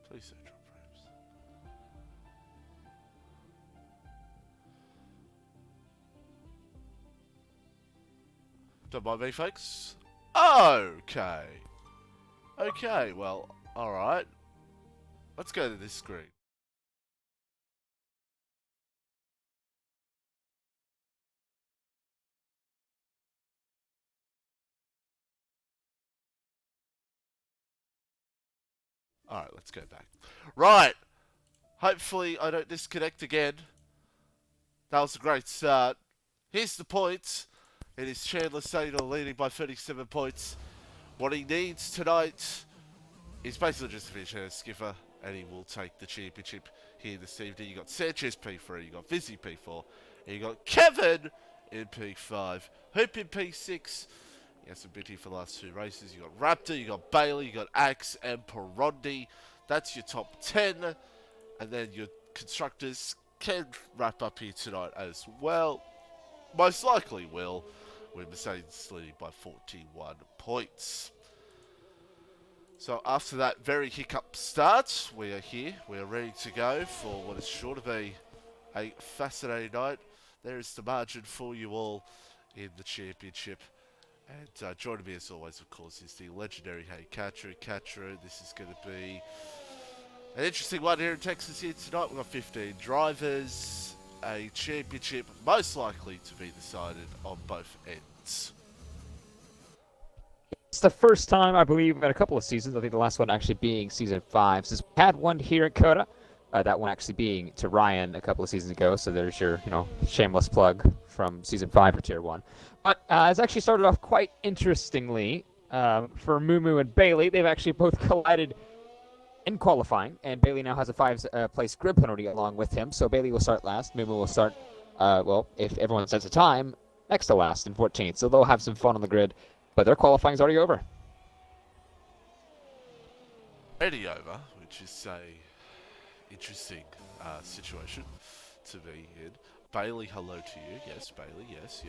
Please don't drop frames. Don't mind me, folks. Okay. Okay, well, alright. Let's go to this screen. Alright, let's go back. Right! Hopefully I don't disconnect again. That was a great start. Here's the points. It is Chandler Sator leading by 37 points. What he needs tonight is basically just to finish as skipper, and he will take the championship here this evening. You got Sanchez P3, you got Vizzy P4, and you got Kevin in P5, Hoop in P6. He hasn't been here for the last two races. You got Raptor, you got Bailey, you got Axe and Perondi. That's your top 10, and then your constructors can wrap up here tonight as well. Most likely will, with Mercedes leading by 41 points. So after that very hiccup start, we are here. We are ready to go for what is sure to be a fascinating night. There is the margin for you all in the championship. And joining me as always, of course, is the legendary Hey Katru. Katru, this is going to be an interesting one here in Texas here tonight. We've got 15 drivers, a championship most likely to be decided on both ends. It's the first time, I believe, in a couple of seasons. I think the last one actually being season 5. Since we had one here at Coda, that one actually being to Ryan a couple of seasons ago. So there's your, shameless plug from season 5 for Tier 1. But it's actually started off quite interestingly for Mumu and Bailey. They've actually both collided in qualifying, and Bailey now has a 5th place grid penalty along with him. So Bailey will start last. Mumu will start, if everyone sets a time, next to last in 14th. So they'll have some fun on the grid. But their qualifying's already over. Already over, which is a interesting situation to be in. Bailey, hello to you. Yes, Bailey, yes.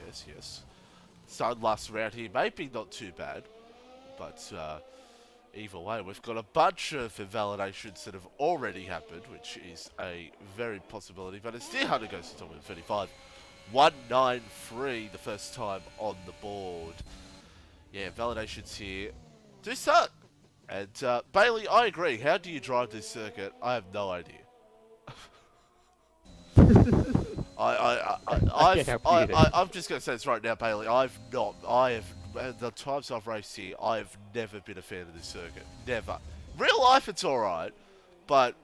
Started last round here, maybe not too bad, but either way, we've got a bunch of invalidations that have already happened, which is a very possibility, but it's Deer Hunter goes to top of 35. 193 the first time on the board. Yeah, validations here do suck. And Bailey, I agree. How do you drive this circuit? I have no idea. I'm just going to say this right now, Bailey. The times I've raced here, I have never been a fan of this circuit. Never. Real life, it's alright. But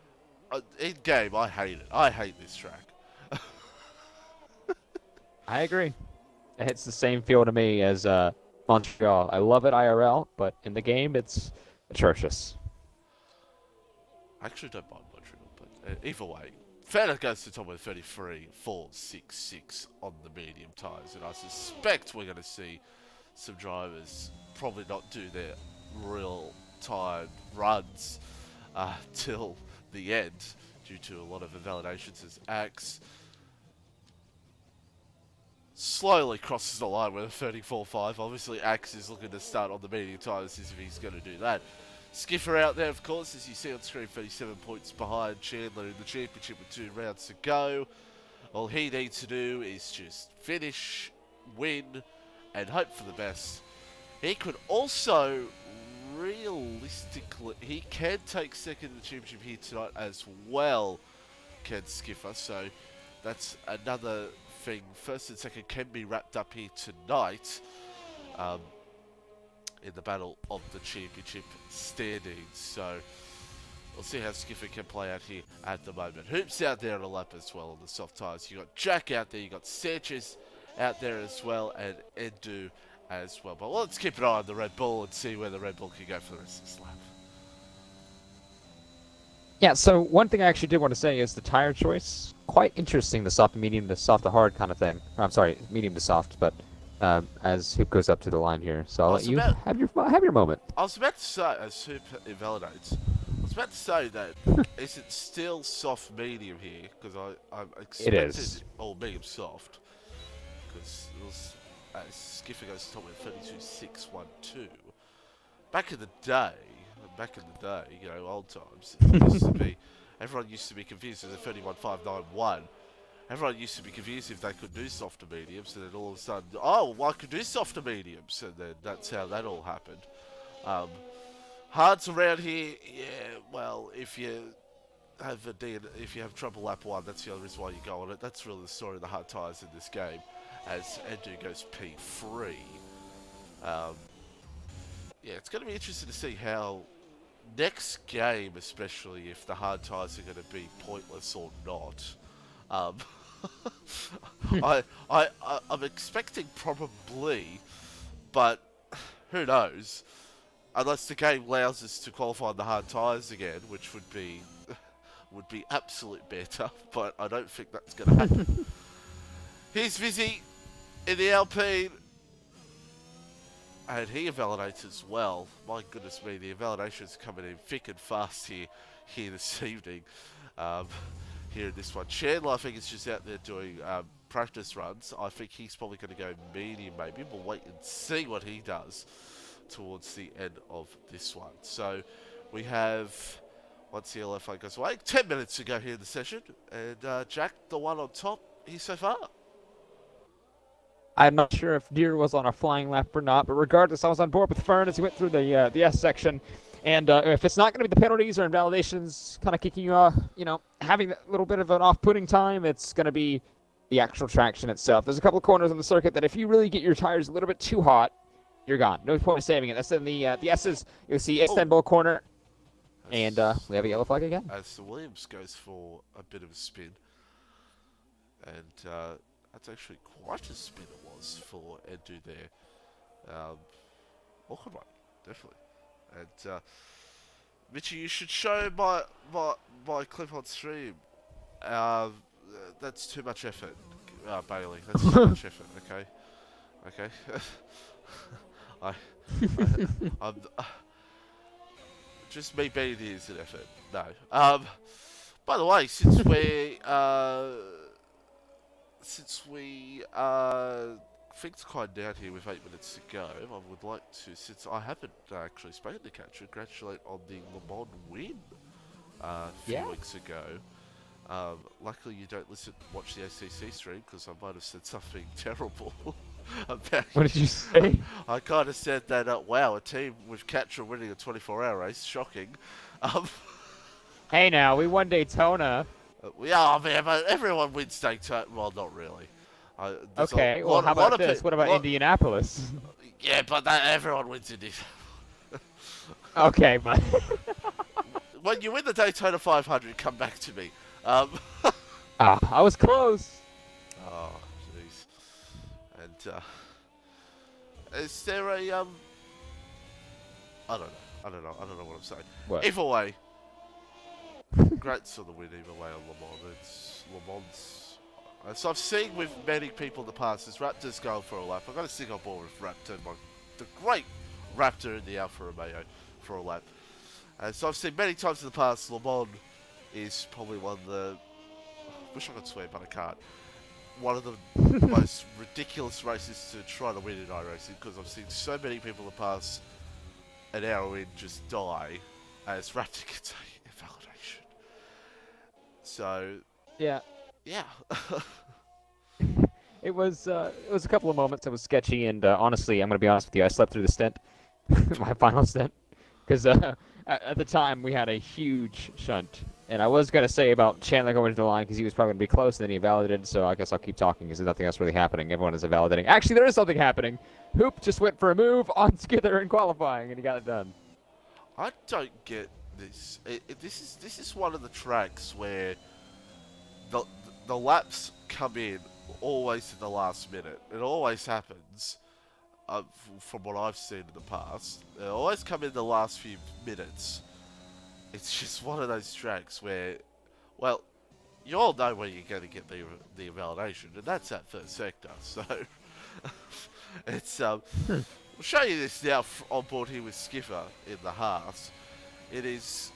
in game, I hate it. I hate this track. I agree. It's the same feel to me as Montreal. I love it IRL, but in the game, it's atrocious. I actually don't mind Montreal, but either way. Fanta goes to top with 33, 4, 6, 6 on the medium tyres, and I suspect we're going to see some drivers probably not do their real-time runs till the end due to a lot of invalidations as Axe slowly crosses the line with a 34.5. Obviously, Axe is looking to start on the medium tyres if he's going to do that. Skiffer out there, of course, as you see on screen, 37 points behind Chandler in the championship with 2 rounds to go. All he needs to do is just finish, win, and hope for the best. He could also, realistically, he can take second in the championship here tonight as well, Ken Skiffer. So that's another thing. First and second can be wrapped up here tonight. In the battle of the championship standings. So we'll see how Skiffer can play out here at the moment. Hoops out there on a lap as well on the soft tyres. You got Jack out there, you got Sanchez out there as well, and Edu as well. But let's keep an eye on the Red Bull and see where the Red Bull can go for the rest of this lap. Yeah, so one thing I actually did want to say is the tire choice. Quite interesting, the soft to medium, the soft to hard kind of thing. I'm sorry, medium to soft, but as Hoop goes up to the line here. So I'll let you have your moment. I was about to say, as Hoop invalidates, I was about to say that is it still soft medium here? Because I expected it is all medium soft. Because it was, Skiffer goes to top with 32.612. back in the day, you know, old times, used to be, everyone used to be confused with the 31591. Everyone used to be confused if they could do softer mediums, and then all of a sudden, oh, well, I could do softer mediums, and then that's how that all happened. Um, Hards around here, yeah. Well, if you have if you have trouble lap one, that's the other reason why you go on it. That's really the story of the hard tyres in this game, as Edu goes P3. Um, yeah, it's going to be interesting to see how next game, especially if the hard tyres are going to be pointless or not. Um, I'm expecting probably, but who knows? Unless the game allows us to qualify on the hard tyres again, which would be absolute better, but I don't think that's going to happen. Here's Vizzy in the Alpine, and he invalidates as well. My goodness me, the invalidations coming in thick and fast here this evening. Here in this one, Chandler, I think, is just out there doing practice runs. I think he's probably going to go medium, maybe. We'll wait and see what he does towards the end of this one. So we have, once the LFA goes away, 10 minutes to go here in the session. And Jack, the one on top, he's so far. I'm not sure if Deere was on a flying lap or not, but regardless, I was on board with Fern as he went through the S section. And if it's not going to be the penalties or invalidations kind of kicking you off, you know, having that little bit of an off-putting time, it's going to be the actual traction itself. There's a couple of corners on the circuit that if you really get your tires a little bit too hot, you're gone. No point in saving it. That's in the S's. You'll see Istanbul corner. And we have a yellow flag again. As the Williams goes for a bit of a spin. And that's actually quite a spin it was for Edu there. Welcome right, definitely. And Mitchie, you should show my clip on stream. That's too much effort, Bailey. That's too much effort. Okay. I'm just me being here is an effort. No. By the way, since we things quiet down here with 8 minutes to go, I would like to, since I haven't actually spoken to Catcher, congratulate on the Le Mans win a few weeks ago. Luckily, you don't watch the ACC stream because I might have said something terrible about. What did you say? I kind of said that, wow, a team with Catcher winning a 24-hour race, shocking. Hey, now we won Daytona. Yeah, man, but everyone wins Daytona. Well, not really. Okay, well, how about this? What about Indianapolis? Yeah, but everyone wins Indianapolis. Okay, but when you win the Daytona 500, come back to me. I was close. Oh, jeez. And is there a I don't know what I'm saying. What? Either way, great sort of win either way on Le Mans. It's Le Mans. So I've seen with many people in the past, is Raptor's going for a lap. I've got to stick on board with Raptor, the great Raptor in the Alfa Romeo for a lap. So I've seen many times in the past, Le Mans is probably one of the, I wish I could swear, but I can't, one of the most ridiculous races to try to win in iRacing, because I've seen so many people in the past an hour in just die as Raptor gets a invalidation. So Yeah. It was a couple of moments that was sketchy, and honestly, I'm going to be honest with you, I slept through the stint, my final stint, because at the time we had a huge shunt, and I was going to say about Chandler going to the line because he was probably going to be close, and then he invalidated, so I guess I'll keep talking because there's nothing else really happening. Everyone is invalidating. Actually, there is something happening. Hoop just went for a move on Skither in qualifying, and he got it done. I don't get this. This is one of the tracks where the laps come in always in the last minute. It always happens, from what I've seen in the past. They always come in the last few minutes. It's just one of those tracks where, well, you all know where you're going to get the invalidation, and that's that first sector. So it's we'll show you this now on board here with Skipper in the Haas. It is.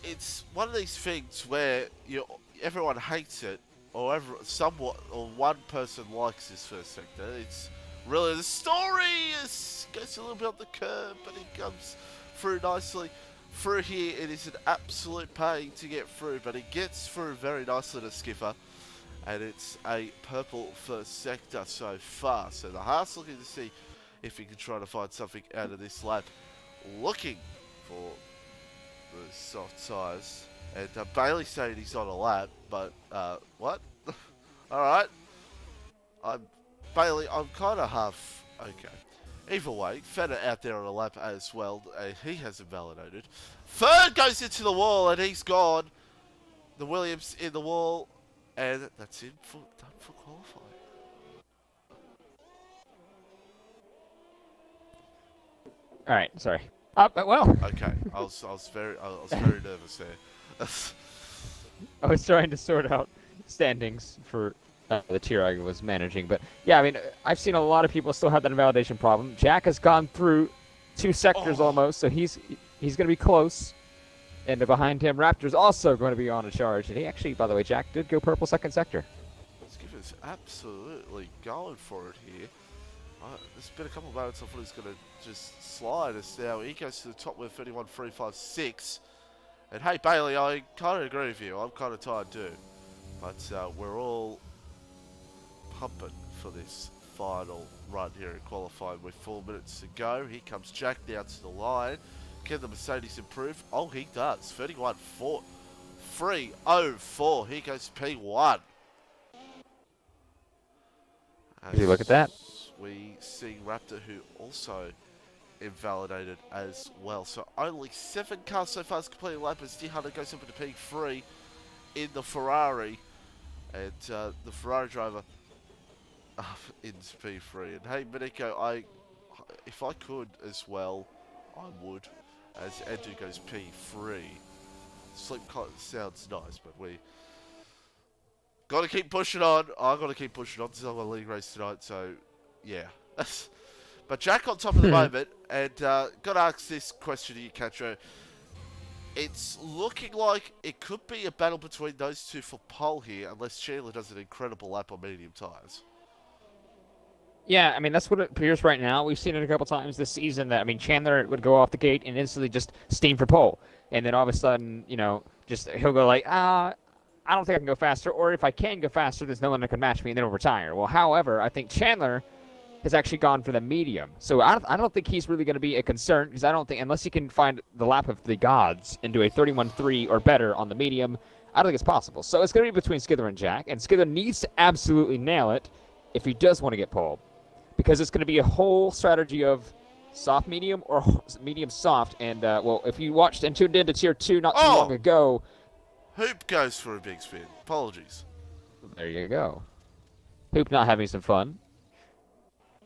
It's one of these things where everyone hates it, or one person likes this first sector. It's really the story is goes a little bit on the curb, but he comes through nicely. Through here, it is an absolute pain to get through, but he gets through very nicely to Skipper. And it's a purple first sector so far. So the Haas looking to see if he can try to find something out of this lap. Looking for the soft tyres. And Bailey saying he's on a lap, but what? Alright. Bailey, I'm kind of half okay. Either way, Fenner out there on a lap as well. He hasn't validated. Third goes into the wall and he's gone. The Williams in the wall. And that's it done for qualifying. All right, sorry. Well. Okay, I was very nervous there. I was trying to sort out standings for the tier I was managing, but yeah, I mean, I've seen a lot of people still have that invalidation problem. Jack has gone through 2 sectors almost, so he's going to be close. And behind him, Raptor's also going to be on a charge. And he actually, by the way, Jack did go purple second sector. Skipper's absolutely going for it here. There's been a couple of moments I thought he's going to just slide us now. He goes to the top with 31.356. And hey, Bailey, I kind of agree with you. I'm kind of tired too. But we're all pumping for this final run here in qualifying with 4 minutes to go. Here comes Jack down to the line. Can the Mercedes improve? Oh, he does. 31.304. Here goes P1. Did you look at that? We see Raptor, who also invalidated as well. So only 7 cars so far has completed lap as Hunter goes up into P3 in the Ferrari. And the Ferrari driver into P3. And hey, Miniko, if I could as well, I would. As Edu goes P3. Sleep sounds nice, but we got to keep pushing on. I got to keep pushing on. This is our league race tonight, so yeah. But Jack on top of the moment, and got to ask this question to you, Catro. It's looking like it could be a battle between those two for pole here, unless Chandler does an incredible lap on medium tyres. Yeah, I mean, that's what it appears right now. We've seen it a couple times this season that, I mean, Chandler would go off the gate and instantly just steam for pole. And then all of a sudden, you know, just he'll go like, I don't think I can go faster. Or if I can go faster, there's no one that can match me, and then he'll retire. Well, however, I think Chandler has actually gone for the medium. So I don't think he's really going to be a concern, because I don't think, unless he can find the lap of the gods and do a 31.3 or better on the medium, I don't think it's possible. So it's going to be between Skither and Jack, and Skither needs to absolutely nail it if he does want to get pole. Because it's going to be a whole strategy of soft medium or medium soft. And, well, if you watched and tuned into Tier 2 not too long ago. Hoop goes for a big spin. Apologies. There you go. Hoop not having some fun.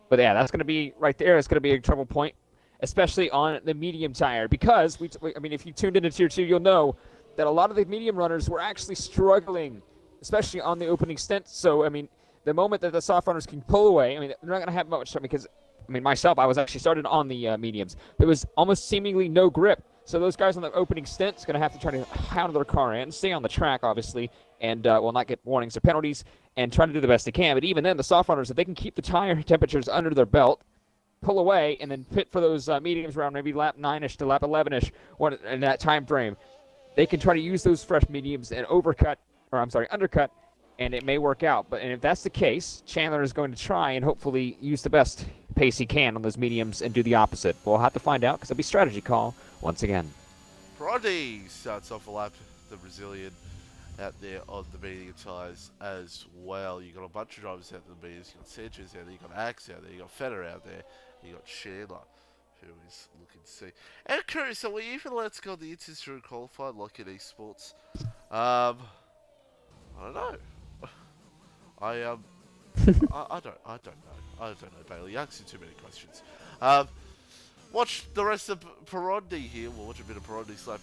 But, yeah, that's going to be right there. It's going to be a trouble point, especially on the medium tire. Because, I mean, if you tuned into Tier 2, you'll know that a lot of the medium runners were actually struggling, especially on the opening stint. So, I mean, the moment that the soft runners can pull away, I mean, they're not going to have much time because, I mean, myself, I was actually started on the mediums. There was almost seemingly no grip. So those guys on the opening stint's going to have to try to hound their car in, stay on the track, obviously, and will not get warnings or penalties, and try to do the best they can. But even then, the soft runners, if they can keep the tire temperatures under their belt, pull away, and then pit for those mediums around maybe lap 9-ish to lap 11-ish in that time frame, they can try to use those fresh mediums and undercut, and it may work out. And if that's the case, Chandler is going to try and hopefully use the best pace he can on those mediums and do the opposite. We'll have to find out because it'll be strategy call once again. Brody starts off a lap, the Brazilian out there on the medium tyres as well. You got a bunch of drivers out the mediums. You got Sanchez out there, you got Axe out there, you got Feder out there, you got Chandler, who is looking to see. And curious, are we even allowed to go on the Inters during qualified like in esports? I don't know. I don't know, Bailey. You're asking too many questions. Watch the rest of Perondi here. We'll watch a bit of Perondi's lap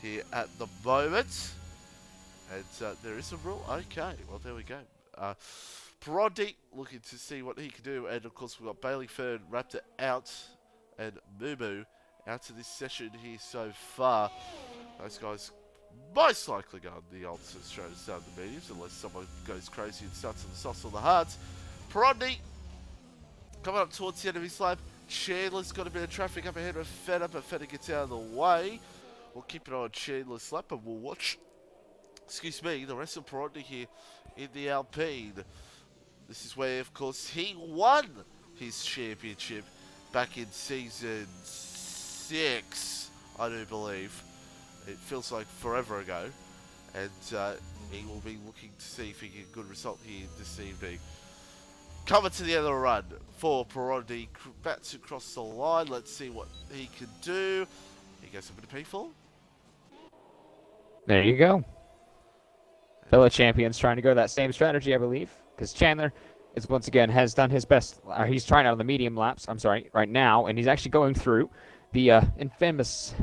here at the moment. And there is a rule. Okay, well, there we go. Perondi looking to see what he can do. And, of course, we've got Bailey, Fern, Raptor out, and Moo out to this session here so far. Those guys most likely go on the ultimate straight and start the mediums, unless someone goes crazy and starts on the softs or the hards. Perondi coming up towards the end of his lap. Chandler's got a bit of traffic up ahead with Feta, but Feta gets out of the way. We'll keep it on Chandler's lap and we'll watch, excuse me, the rest of Perotti here in the Alpine. This is where, of course, he won his championship back in season 6, I do believe. It feels like forever ago. And he will be looking to see if he can get a good result here this evening. Coming to the end of the run for Perotti. Bats across the line. Let's see what he can do. He goes up into P4. There you go. Fellow champions trying to go that same strategy, I believe, because Chandler is once again has done his best. He's trying out on the medium laps. I'm sorry, right now, and he's actually going through the infamous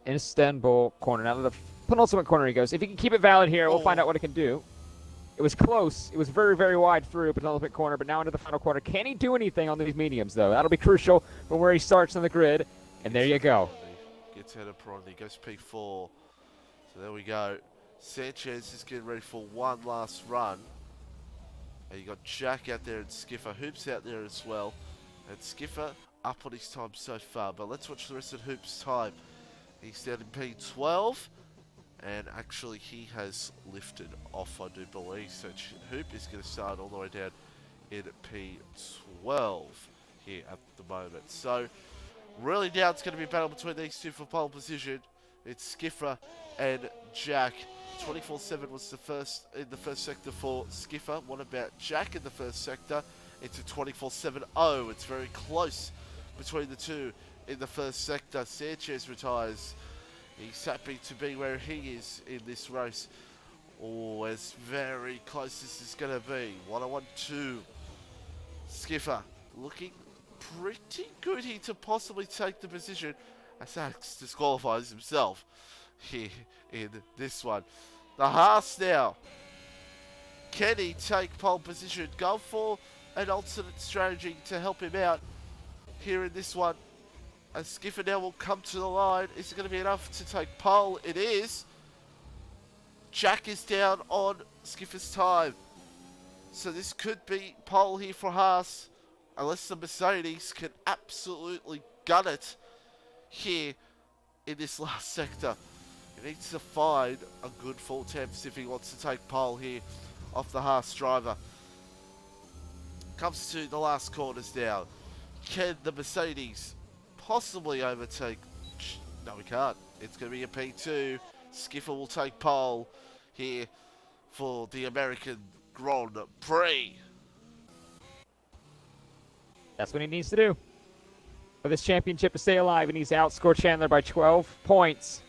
Istanbul corner. Now the penultimate corner he goes. If he can keep it valid here, we'll find out what it can do. It was close. It was very, very wide through penultimate corner, but now into the final corner. Can he do anything on these mediums, though? That'll be crucial from where he starts on the grid. And there you go. Gets out of Perotti, goes P4. So there we go. Sanchez is getting ready for one last run. And you got Jack out there and Skiffer. Hoops out there as well. And Skiffer up on his time so far. But let's watch the rest of Hoops' time. He's down in P12. And actually he has lifted off, I do believe. So Hoop is going to start all the way down in P12 here at the moment. So really now it's going to be a battle between these two for pole position. It's Skiffer and Jack. 24-7 was the first in the first sector for Skiffer. What about Jack in the first sector? It's a 24-7-0. It's very close between the two in the first sector. Sanchez retires. He's happy to be where he is in this race. Oh, it's very close this is going to be. 101-2. Skiffer looking pretty good here to possibly take the position. As Axe disqualifies himself here in this one. The Haas now. Can he take pole position? Go for an alternate strategy to help him out here in this one. And Skiffer now will come to the line. Is it going to be enough to take pole? It is. Jack is down on Skiffer's time. So this could be pole here for Haas. Unless the Mercedes can absolutely gun it here in this last sector. He needs to find a good full temps if he wants to take pole here off the Haas driver. Comes to the last corners now. Can the Mercedes possibly overtake? No, we can't. It's going to be a P2. Skiffer will take pole here for the American Grand Prix. That's what he needs to do. For this championship to stay alive, he needs to outscore Chandler by 12 points.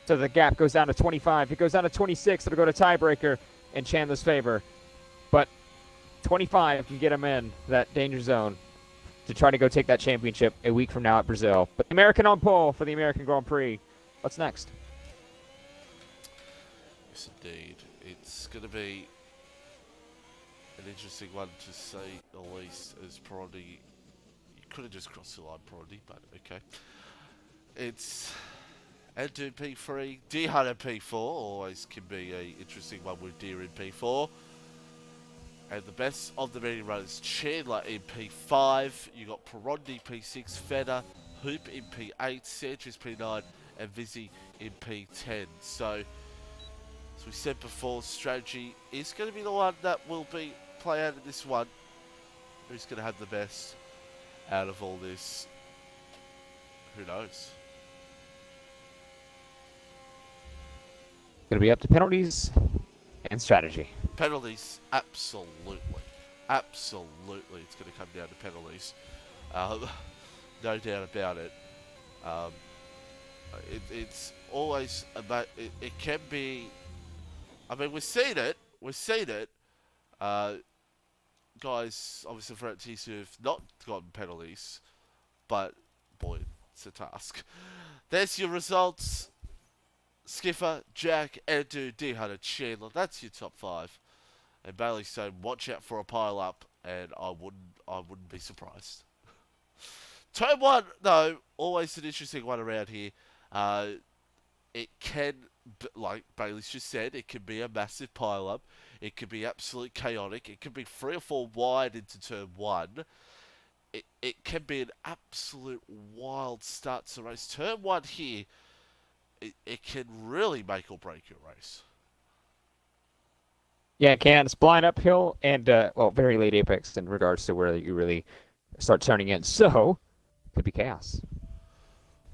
So the gap goes down to 25. If it goes down to 26, it'll go to tiebreaker in Chandler's favor. But 25 can get him in that danger zone to try to go take that championship a week from now at Brazil. But the American on pole for the American Grand Prix. What's next? Yes, indeed. It's going to be an interesting one to say the least, as Perotti, you could have just crossed the line, Perotti, but okay. It's Anton P3, Deer Hunter P4, always can be an interesting one with Deer in P4. And the best of the many runners, Chandler in P5, you got Perotti P6, Feder, Hoop in P8, Sanchez P9, and Vizzy in P10. So, as we said before, strategy is going to be the one that will be play out in this one. Who's going to have the best out of all this? Who knows? Going to be up to penalties and strategy. Penalties, absolutely. Absolutely, it's going to come down to penalties. No doubt about it. It's always about... It can be... I mean, we've seen it. Guys, obviously, for teams who have not gotten penalties. But, boy, it's a task. There's your results. Skiffer, Jack, Edu, D-Hunter, Chandler. That's your top 5. And Bailey's saying, watch out for a pile up, and I wouldn't be surprised. Turn 1, though, always an interesting one around here. It can, like Bailey's just said, it can be a massive pile up. It can be absolutely chaotic. It can be 3 or 4 wide into turn 1. it can be an absolute wild start to the race. Turn one here, it can really make or break your race. Yeah, it can. It's blind uphill and well, very late apex in regards to where you really start turning in. So could be chaos.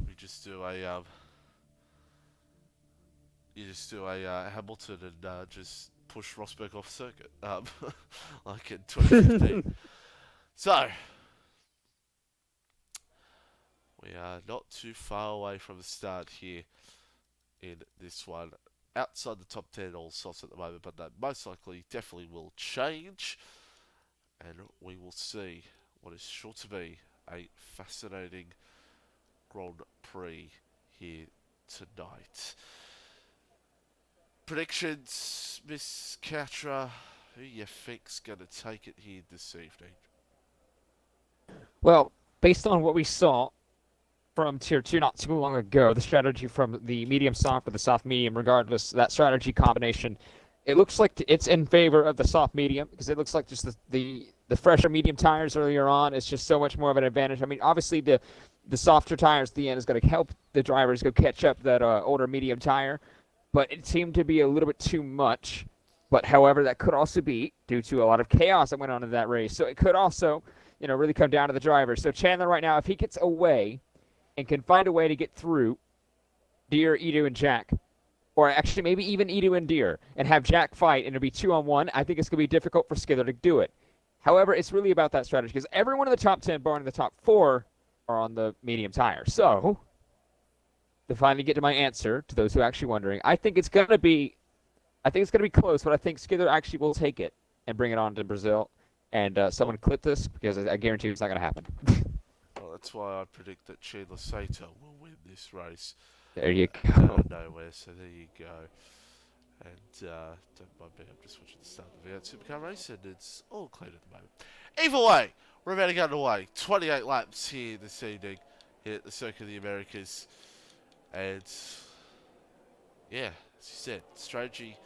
We just do a you just do a Hamilton and just push Rosberg off circuit, like in 2015. So we are not too far away from the start here in this one. Outside the top 10 all softs at the moment, but that most likely definitely will change. And we will see what is sure to be a fascinating Grand Prix here tonight. Predictions, Miss Catra. Who you think's going to take it here this evening? Well, based on what we saw from Tier 2 not too long ago, the strategy from the medium soft or the soft medium, regardless, that strategy combination, it looks like it's in favor of the soft medium because it looks like just the fresher medium tires earlier on is just so much more of an advantage. I mean, obviously the softer tires at the end is going to help the drivers go catch up that older medium tire, but it seemed to be a little bit too much. But however, that could also be due to a lot of chaos that went on in that race. So it could also, really come down to the driver. So Chandler right now, if he gets away and can find a way to get through Deer, Edu, and Jack, or actually maybe even Edu and Deer, and have Jack fight, and it'll be 2-on-1, I think it's going to be difficult for Skither to do it. However, it's really about that strategy because everyone in the top 10, barring the top 4, are on the medium tire. So, to finally get to my answer, to those who are actually wondering, I think it's going to be close, but I think Skither actually will take it and bring it on to Brazil. And someone clip this because I guarantee it's not going to happen. Well, that's why I predict that Chandler Sato will win this race. There you Out go. of nowhere, so there you go. And don't mind me, I'm just watching the start of the Supercar race, and it's all clean at the moment. Either way, we're about to get underway. 28 laps here this evening, here at the Circuit of the Americas. And yeah, as you said, strategy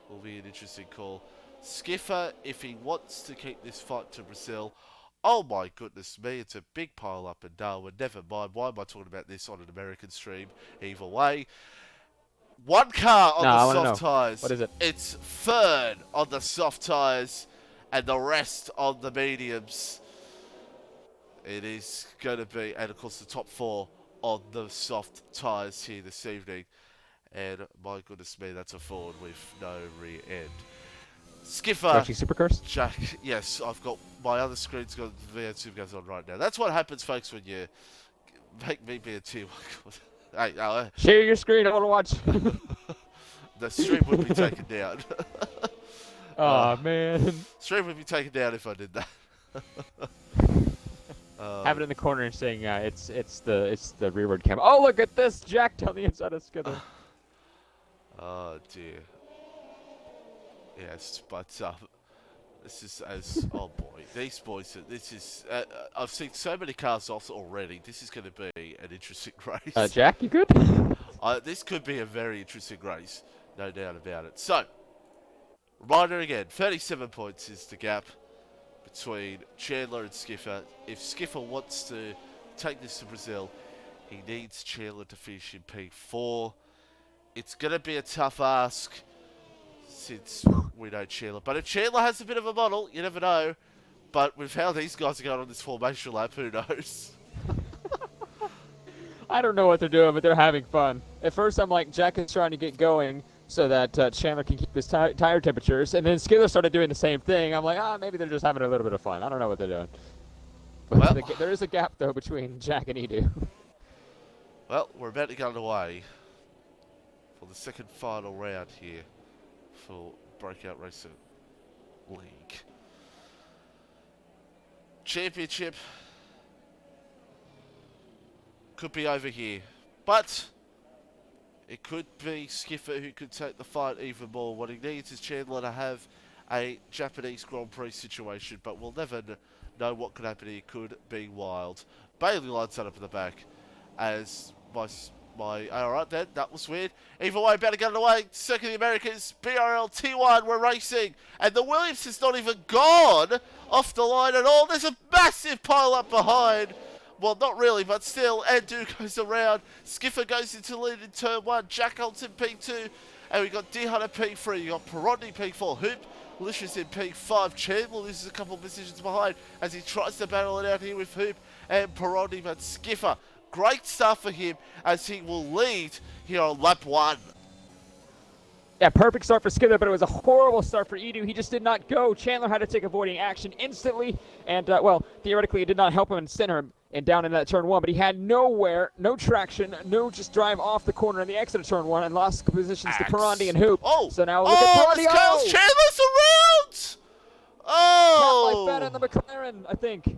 will be an interesting call. Skiffer, if he wants to keep this fight to Brazil, oh my goodness me, it's a big pile up in Darwin. Never mind, why am I talking about this on an American stream? Either way, one car on No, the I want to soft know. tyres. What is it? It's third on the soft tyres and the rest on the mediums. It is going to be, and of course the top 4 on the soft tyres here this evening. And my goodness me, that's a Ford with no rear end. Skipper. Stretching supercars? Jack, yes, I've got my other screen's got V8 Supercars on right now. That's what happens, folks, when you make me be a team. Hey, Share your screen, I want to watch. the stream would be taken down. Oh man. Stream would be taken down if I did that. Have it in the corner and saying it's the rearward camera. Oh, look at this jacked on the inside of Skither. Oh dear. Yes, but this is as oh boy, these boys. This is I've seen so many cars off already. This is going to be an interesting race. Jack, you good? This could be a very interesting race, no doubt about it. So, reminder again: 37 points is the gap between Chandler and Skiffer. If Skiffer wants to take this to Brazil, he needs Chandler to finish in P4. It's going to be a tough ask since we know Chandler. But if Chandler has a bit of a model, you never know. But with how these guys are going on this formation lap, who knows? I don't know what they're doing, but they're having fun. At first, I'm like, Jack is trying to get going so that Chandler can keep his tire temperatures. And then Skiller started doing the same thing. I'm like, maybe they're just having a little bit of fun. I don't know what they're doing. But Well, there is a gap, though, between Jack and Edu. well, we're about to get underway for the second final round here for Breakout Racing League. Championship could be over here, but it could be Skiffer who could take the fight even more. What he needs is Chandler to have a Japanese Grand Prix situation, but we'll never know what could happen here. Could be wild. Bailey lines that up in the back as my Alright then, that was weird. Either way, better get it away. Circuit of the Americans, BRL T1, we're racing. And the Williams is not even gone off the line at all. There's a massive pile up behind. Well, not really, but still. Andu goes around. Skiffer goes into lead in turn 1. Jack Holt's in P2. And we got D Hunter P3. You got Perondi P4. Hoop Lucius in P5. Chandler loses a couple of positions behind as he tries to battle it out here with Hoop and Perondi, but Skiffer. Great stuff for him as he will lead here on lap 1. Yeah, perfect start for Skither, but it was a horrible start for Edu. He just did not go. Chandler had to take avoiding action instantly, and, well, theoretically it did not help him and center him and down in that turn 1, but he had nowhere, no traction, no just drive off the corner in the exit of turn 1 and lost positions to Perondi and Hoop. Oh! So now look at Perondi. Oh! Chandler's around! Oh! Like in the McLaren, I think.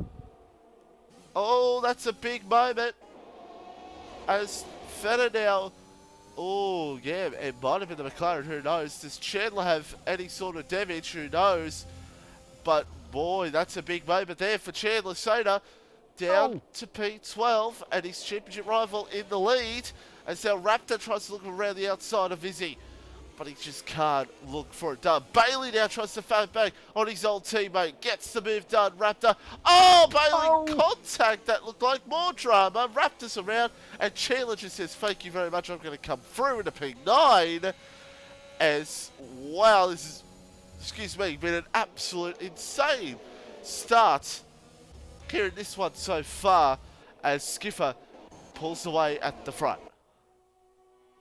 Oh, that's a big moment. As Feta now, oh yeah, it might have been the McLaren, who knows. Does Chandler have any sort of damage? Who knows? But boy, that's a big moment there for Chandler. Soda down to P12 and his championship rival in the lead as our Raptor tries to look around the outside of Izzy. But he just can't look for it done. Bailey now tries to fight back on his old teammate. Gets the move done. Raptor. Oh, Bailey contact. That looked like more drama. Raptor's around. And Chandler just says, thank you very much. I'm going to come through into P9. As, wow, this is, excuse me, been an absolute insane start here in this one so far as Skiffer pulls away at the front.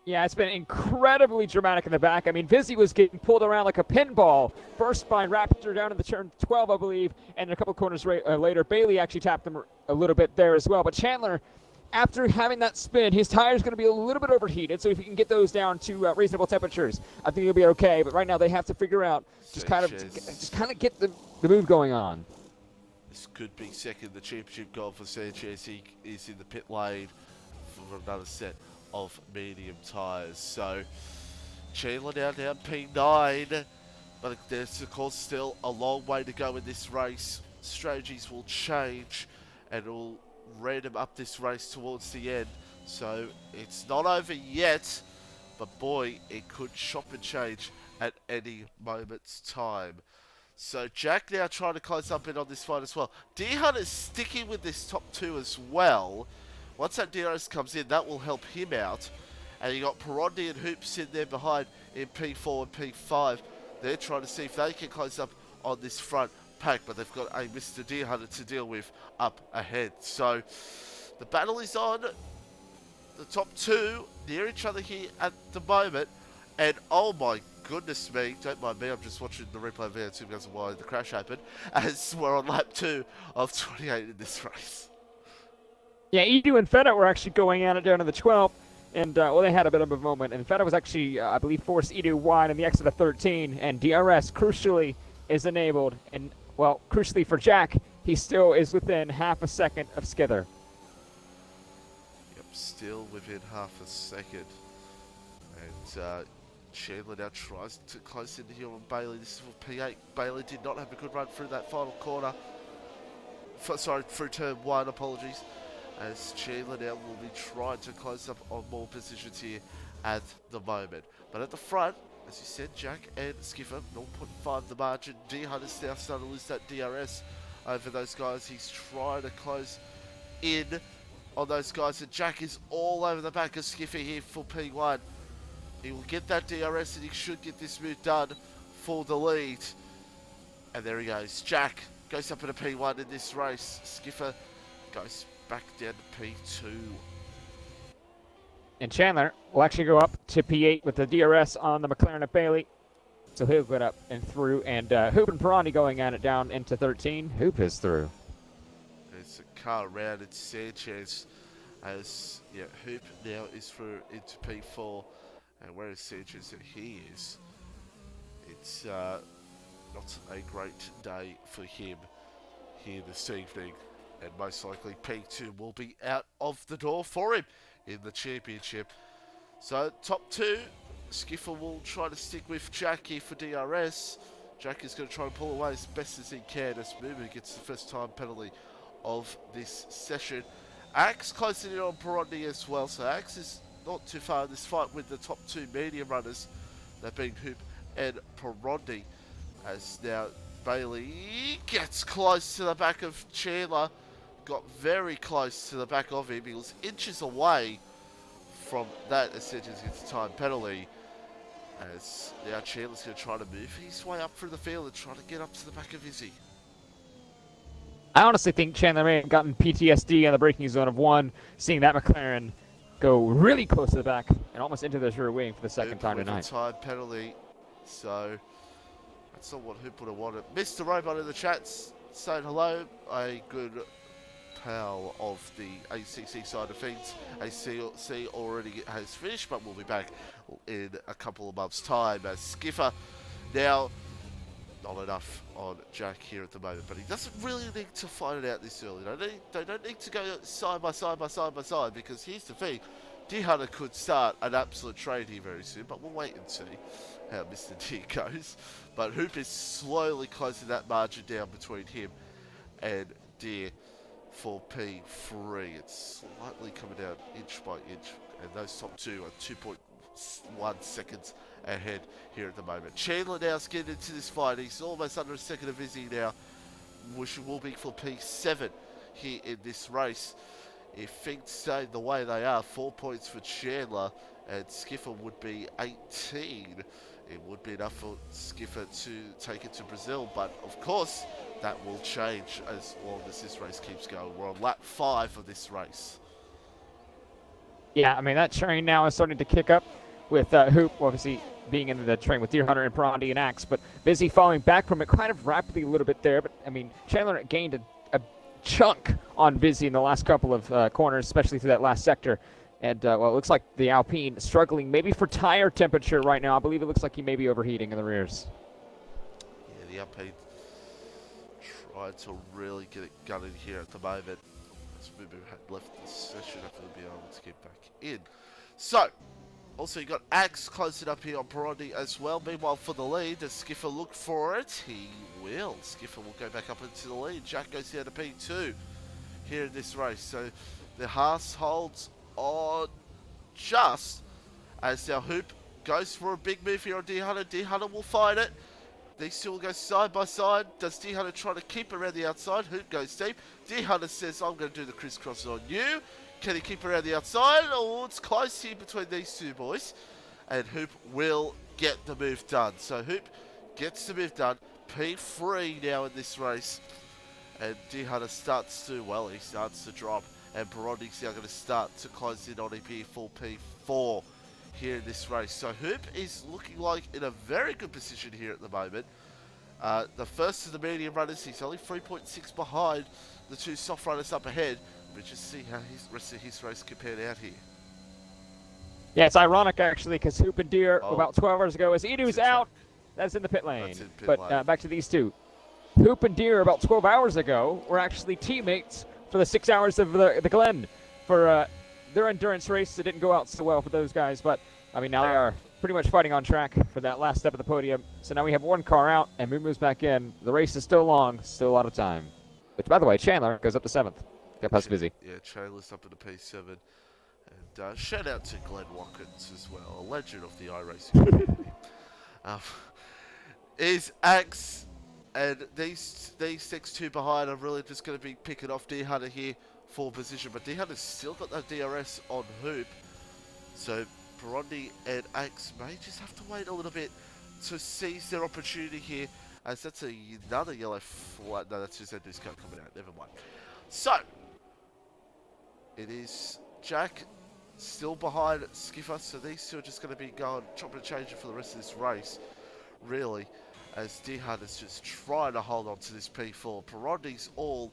Yeah, it's been incredibly dramatic in the back. I mean, Vizzy was getting pulled around like a pinball. First by Raptor down in the turn 12, I believe, and a couple corners later, Bailey actually tapped him a little bit there as well. But Chandler, after having that spin, his tire's going to be a little bit overheated, so if he can get those down to reasonable temperatures, I think he'll be okay. But right now, they have to figure out, just kind of get the move going on. This could be second, the championship goal for Sanchez. He is in the pit lane for another set of medium tyres. So Chandler now down P9, but there's of course still a long way to go in this race. Strategies will change and it will random up this race towards the end. So it's not over yet, but boy, it could chop and change at any moment's time. So Jack now trying to close up in on this fight as well. D-Hunt is sticking with this top 2 as well. Once that DRS comes in, that will help him out. And you got Perondi and Hoops in there behind in P4 and P5. They're trying to see if they can close up on this front pack, but they've got a Mr. Deer Hunter to deal with up ahead. So the battle is on. The top 2 near each other here at the moment. And oh my goodness me, don't mind me, I'm just watching the replay of VR2 because of why the crash happened, as we're on lap 2 of 28 in this race. Yeah, Edu and Feta were actually going at it down to the 12th, and well, they had a bit of a moment. And Feta was actually, I believe, forced Edu wide in the exit of 13, and DRS crucially is enabled. And well, crucially for Jack, he still is within half a second of Skither. Yep, still within half a second. And Chandler now tries to close in here on Bailey. This is for P8. Bailey did not have a good run through that final corner. Through turn 1, apologies. As Chandler now will be trying to close up on more positions here at the moment. But at the front, as you said, Jack and Skiffer, 0.5 the margin. D-Hunt is now starting to lose that DRS over those guys. He's trying to close in on those guys. And Jack is all over the back of Skiffer here for P1. He will get that DRS and he should get this move done for the lead. And there he goes. Jack goes up into P1 in this race. Skiffer goes back down to P2. And Chandler will actually go up to P8 with the DRS on the McLaren of Bailey. So he'll get up and through. And Hoop and Perondi going at it down into 13. Hoop is through. There's a car around. It's Sanchez. As Hoop now is through into P4. And where is Sanchez? He is. It's not a great day for him here this evening. And most likely P2 will be out of the door for him in the championship. So top 2, Skiffer will try to stick with Jack here for DRS. Jack is going to try and pull away as best as he can as Moo gets the first time penalty of this session. Axe closing in on Perondi as well. So Axe is not too far in this fight with the top two medium runners, that being Hoop and Perondi. As now Bailey gets close to the back of Chandler, got very close to the back of him. He was inches away from that as Sedges gets a time penalty. As now Chandler's going to try to move his way up through the field and try to get up to the back of Izzy. I honestly think Chandler may have gotten PTSD on the braking zone of one, seeing that McLaren go really close to the back and almost into the rear wing for the second time tonight. Time penalty, so that's not what Hoop would have wanted. Mr. Robot in the chat saying hello. A good pal of the ACC side of things. ACC already has finished, but we'll be back in a couple of months' time. As Skiffer now, not enough on Jack here at the moment, but he doesn't really need to find it out this early. They don't need to go side by side by side by side, because here's the thing. Deer Hunter could start an absolute trade here very soon, but we'll wait and see how Mr. Deer goes. But Hoop is slowly closing that margin down between him and Deer for P3. It's slightly coming down inch by inch, and those top two are 2.1 seconds ahead here at the moment. Chandler now is getting into this fight. He's almost under a second of Izzy now, which will be for P7 here in this race. If things stay the way they are, 4 points for Chandler, and Skiffer would be 18. It would be enough for Skiffer to take it to Brazil, but of course that will change as long as this race keeps going. We're on lap 5 of this race. Yeah, I mean, that train now is starting to kick up with Hoop obviously being in the train with Deer Hunter and Perondi and Axe, but Busy falling back from it kind of rapidly a little bit there. But I mean, Chandler gained a chunk on Busy in the last couple of corners, especially through that last sector. And, well, it looks like the Alpine struggling maybe for tire temperature right now. I believe it looks like he may be overheating in the rears. Yeah, the Alpine trying to really get it gunning here at the moment. As Mumu had left the session after to be able to get back in. So, also you got Axe closing up here on Perondi as well. Meanwhile, for the lead, does Skiffer look for it? He will. Skiffer will go back up into the lead. Jack goes down to P2 here in this race. So, the Haas holds on just as our Hoop goes for a big move here on Deer Hunter. Deer Hunter will find it. These two will go side by side. Does Deer Hunter try to keep around the outside? Hoop goes deep. Deer Hunter says, I'm going to do the crisscross on you. Can he keep around the outside? Oh, it's close here between these two boys. And Hoop will get the move done. So Hoop gets the move done. P3 now in this race. And Deer Hunter starts to, well, he starts to drop. And Perondi's now going to start to close in on him here for P4 here in this race. So Hoop is looking like in a very good position here at the moment. The first of the medium runners, he's only 3.6 behind the two soft runners up ahead. But just see how his rest of his race compared out here. Yeah, it's ironic actually, because Hoop and Deer about 12 hours ago, as Edu's out, that's in the pit lane. But back to these two. Hoop and Deer about 12 hours ago were actually teammates for the 6 hours of the Glen for their endurance race. It didn't go out so well for those guys, but I mean, now they are pretty much fighting on track for that last step of the podium. So now we have one car out and Mumu's back in. The race is still long, still a lot of time. Which, by the way, Chandler goes up to 7th. Got past Busy. Yeah, Chandler's up in the P7. And shout out to Glenn Watkins as well, a legend of the iRacing community. Is Axe. And these next two behind are really just going to be picking off Deer Hunter here for position. But Deer Hunter's still got that DRS on Hoop. So Perondi and Axe may just have to wait a little bit to seize their opportunity here. As that's another yellow flag. No, that's just Edu's car coming out. Never mind. So, it is Jack still behind Skiffer. So these two are just going to be going chopping and changing for the rest of this race. Really. As Deer Hunter's just trying to hold on to this P4. Perondi's all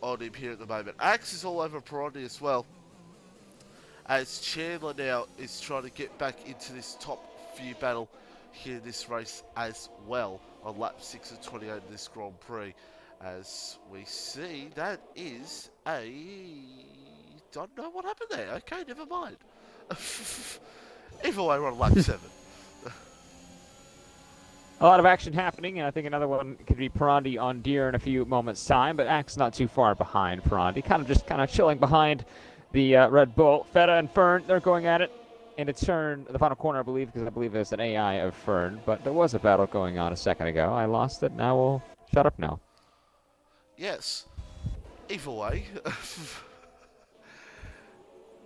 on him here at the moment. Axe is all over Perondi as well. As Chandler now is trying to get back into this top few battle here in this race as well. On lap 6 of 28 of this Grand Prix. As we see, that is a... Don't know what happened there. Okay, never mind. Either way, we're on lap 7. A lot of action happening, and I think another one could be Perondi on Deer in a few moments' time, but Axe not too far behind Perondi, kind of chilling behind the Red Bull. Feta and Fern, they're going at it in a turn, the final corner, I believe, because I believe there's an AI of Fern. But there was a battle going on a second ago. I lost it. Now we'll shut up now. Yes. Either way,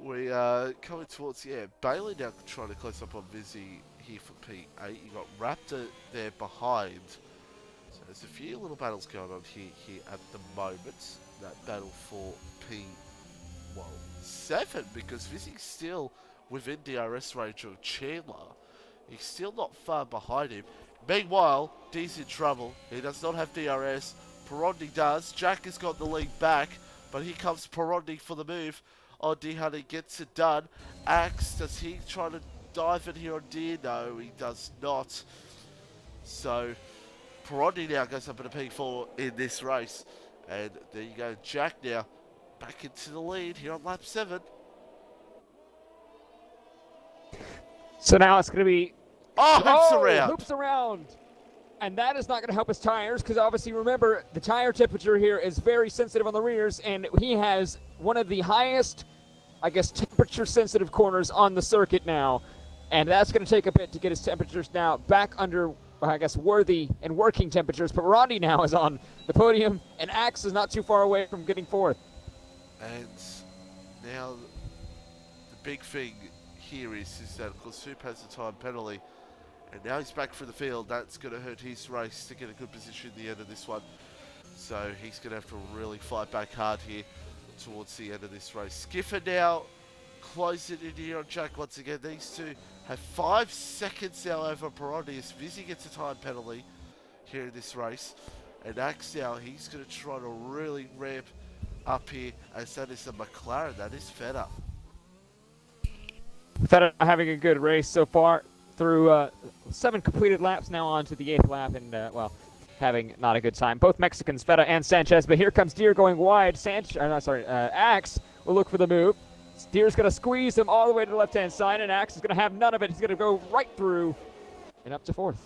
we coming towards Bailey now trying to close up on Vizzy here for P8. You got Raptor there behind. So there's a few little battles going on here at the moment. That battle for P7 because Vizzy's still within DRS range of Chandler. He's still not far behind him. Meanwhile, D's in trouble. He does not have DRS. Perondi does. Jack has got the lead back, but here comes Perondi for the move. Oh, D Hunter gets it done. Axe, does he try to dive in here on D? No, he does not. So, Perondi now goes up in a P4 in this race. And there you go, Jack now back into the lead here on lap 7. So now it's going to be... Hoops Hoops around! And that is not going to help his tires, because obviously, remember, the tire temperature here is very sensitive on the rears, and he has one of the highest, I guess, temperature-sensitive corners on the circuit now. And that's going to take a bit to get his temperatures now back under, I guess, worthy and working temperatures. But Rondi now is on the podium, and Axe is not too far away from getting fourth. And now the big thing here is that, of course, Soup has a time penalty. And now he's back for the field. That's going to hurt his race to get a good position in the end of this one. So he's going to have to really fight back hard here towards the end of this race. Skipper now closing in here on Jack once again. These two have 5 seconds now over Perondi as Vizzy gets a time penalty here in this race. And Axe now, he's going to try to really ramp up here as that is a McLaren. That is Feta. Feta having a good race so far. Through 7 completed laps, now on to the 8th lap, and, having not a good time. Both Mexicans, Feta and Sanchez, but here comes Deere going wide. Axe will look for the move. Deere's going to squeeze him all the way to the left-hand side, and Axe is going to have none of it. He's going to go right through and up to 4th.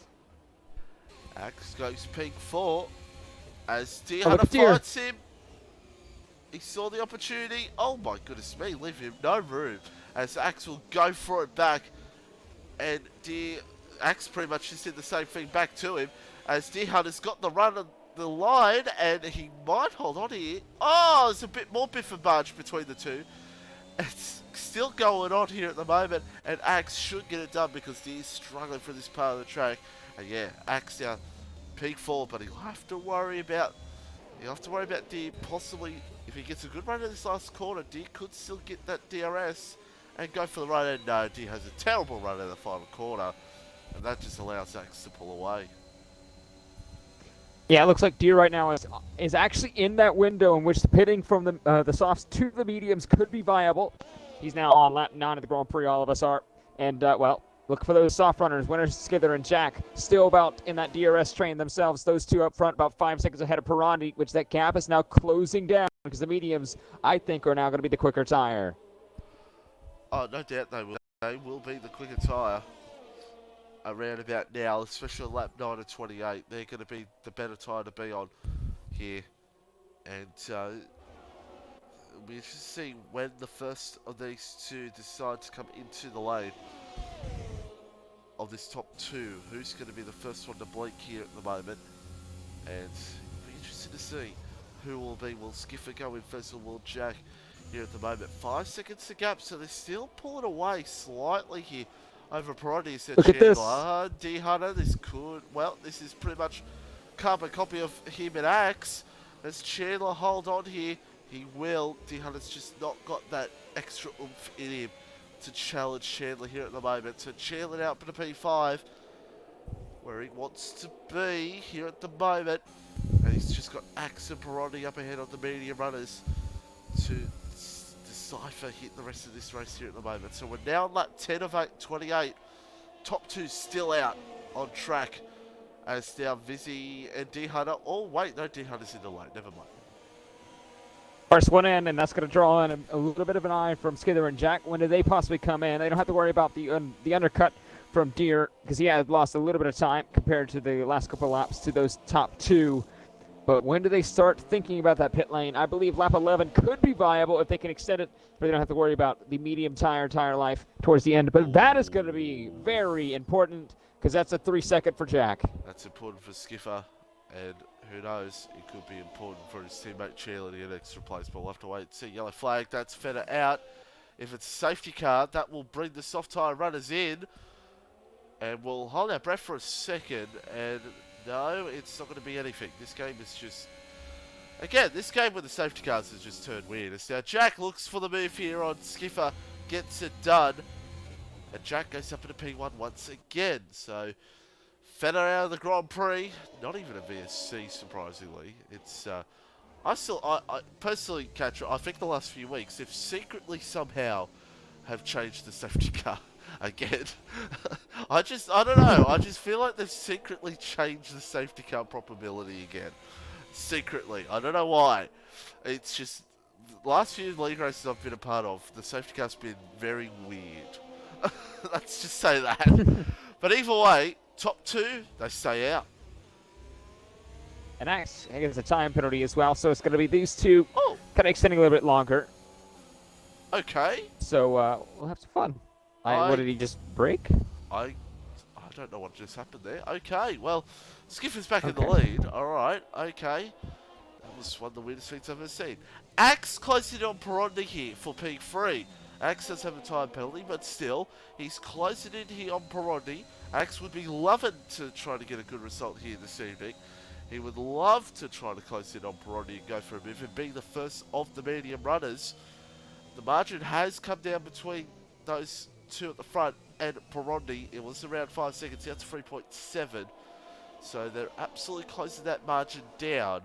Axe goes P4 as Deere fights him. He saw the opportunity. Oh, my goodness me, leave him no room as Axe will go for it back. And Axe pretty much just did the same thing back to him as D Hunter's got the run on the line and he might hold on here. Oh, there's a bit more biff and barge between the two. It's still going on here at the moment and Axe should get it done because D is struggling for this part of the track. And yeah, Axe down P4, but he'll have to worry about D possibly if he gets a good run in this last corner. D could still get that DRS. And go for the right end. No, D has a terrible run in the final corner. And that just allows Axe to pull away. Yeah, it looks like Deere right now is actually in that window in which the pitting from the softs to the mediums could be viable. He's now on lap 9 of the Grand Prix, all of us are. And, look for those soft runners. Winners, Skither and Jack, still about in that DRS train themselves. Those two up front, about 5 seconds ahead of Perondi, which that gap is now closing down because the mediums, I think, are now going to be the quicker tire. Oh, no doubt they will. They will be the quicker tyre around about now, especially on lap 9 of 28. They're going to be the better tyre to be on here. And we're just seeing when the first of these two decide to come into the lane of this top 2. Who's going to be the first one to blink here at the moment. And it'll be interesting to see who will be. Will Skipper go in first or will Jack? Here at the moment, 5 seconds to gap, so they're still pulling away slightly here over Perondi. Look at this. D Hunter, this is pretty much carbon copy of him and Axe. As Chandler hold on here, he will. D Hunter's just not got that extra oomph in him to challenge Chandler here at the moment. So Chandler out for the P5, where he wants to be here at the moment, and he's just got Axe and Perondi up ahead on the medium runners to decipher hit the rest of this race here at the moment. So we're now on lap 10 of 28. Top 2 still out on track as now Vizzy and D Hunter. Oh wait, no, D Hunter's in the lane. Never mind. First one in, and that's going to draw in a little bit of an eye from Skither and Jack. When do they possibly come in? They don't have to worry about the undercut from Deere because he had lost a little bit of time compared to the last couple of laps to those top 2. But when do they start thinking about that pit lane? I believe lap 11 could be viable if they can extend it, but they don't have to worry about the medium tire life towards the end. But that is going to be very important because that's a 3-second for Jack. That's important for Skipper, and who knows, it could be important for his teammate Chandler to get extra place, but we'll have to wait and see. Yellow flag, that's Fenner out. If it's a safety car, that will bring the soft tyre runners in, and we'll hold our breath for a second, and no, it's not going to be anything. This game is just... Again, this game with the safety cars has just turned weird. Now, Jack looks for the move here on Skipper, gets it done, and Jack goes up into P1 once again. So, Fenner out of the Grand Prix, not even a VSC, surprisingly. It's, I personally, Katra, I think the last few weeks, they've secretly somehow have changed the safety car again. I don't know, I just feel like they've secretly changed the safety car probability again. Secretly, I don't know why. It's just, the last few league races I've been a part of, the safety car's been very weird. Let's just say that. But either way, top two, they stay out. And Axe gets a time penalty as well, so it's going to be these two kind of extending a little bit longer. Okay. So we'll have some fun. What did he just break? I don't know what just happened there. Okay, well, Skipper's back in the lead. All right, okay. That was one of the weirdest things I've ever seen. Axe closing in on Perondi here for P3. Axe does have a time penalty, but still, he's closing in here on Perondi. Axe would be loving to try to get a good result here this evening. He would love to try to close in on Perondi and go for a move. And being the first of the medium runners, the margin has come down between those two at the front and Perondi. It was around 5 seconds. That's 3.7. So they're absolutely closing that margin down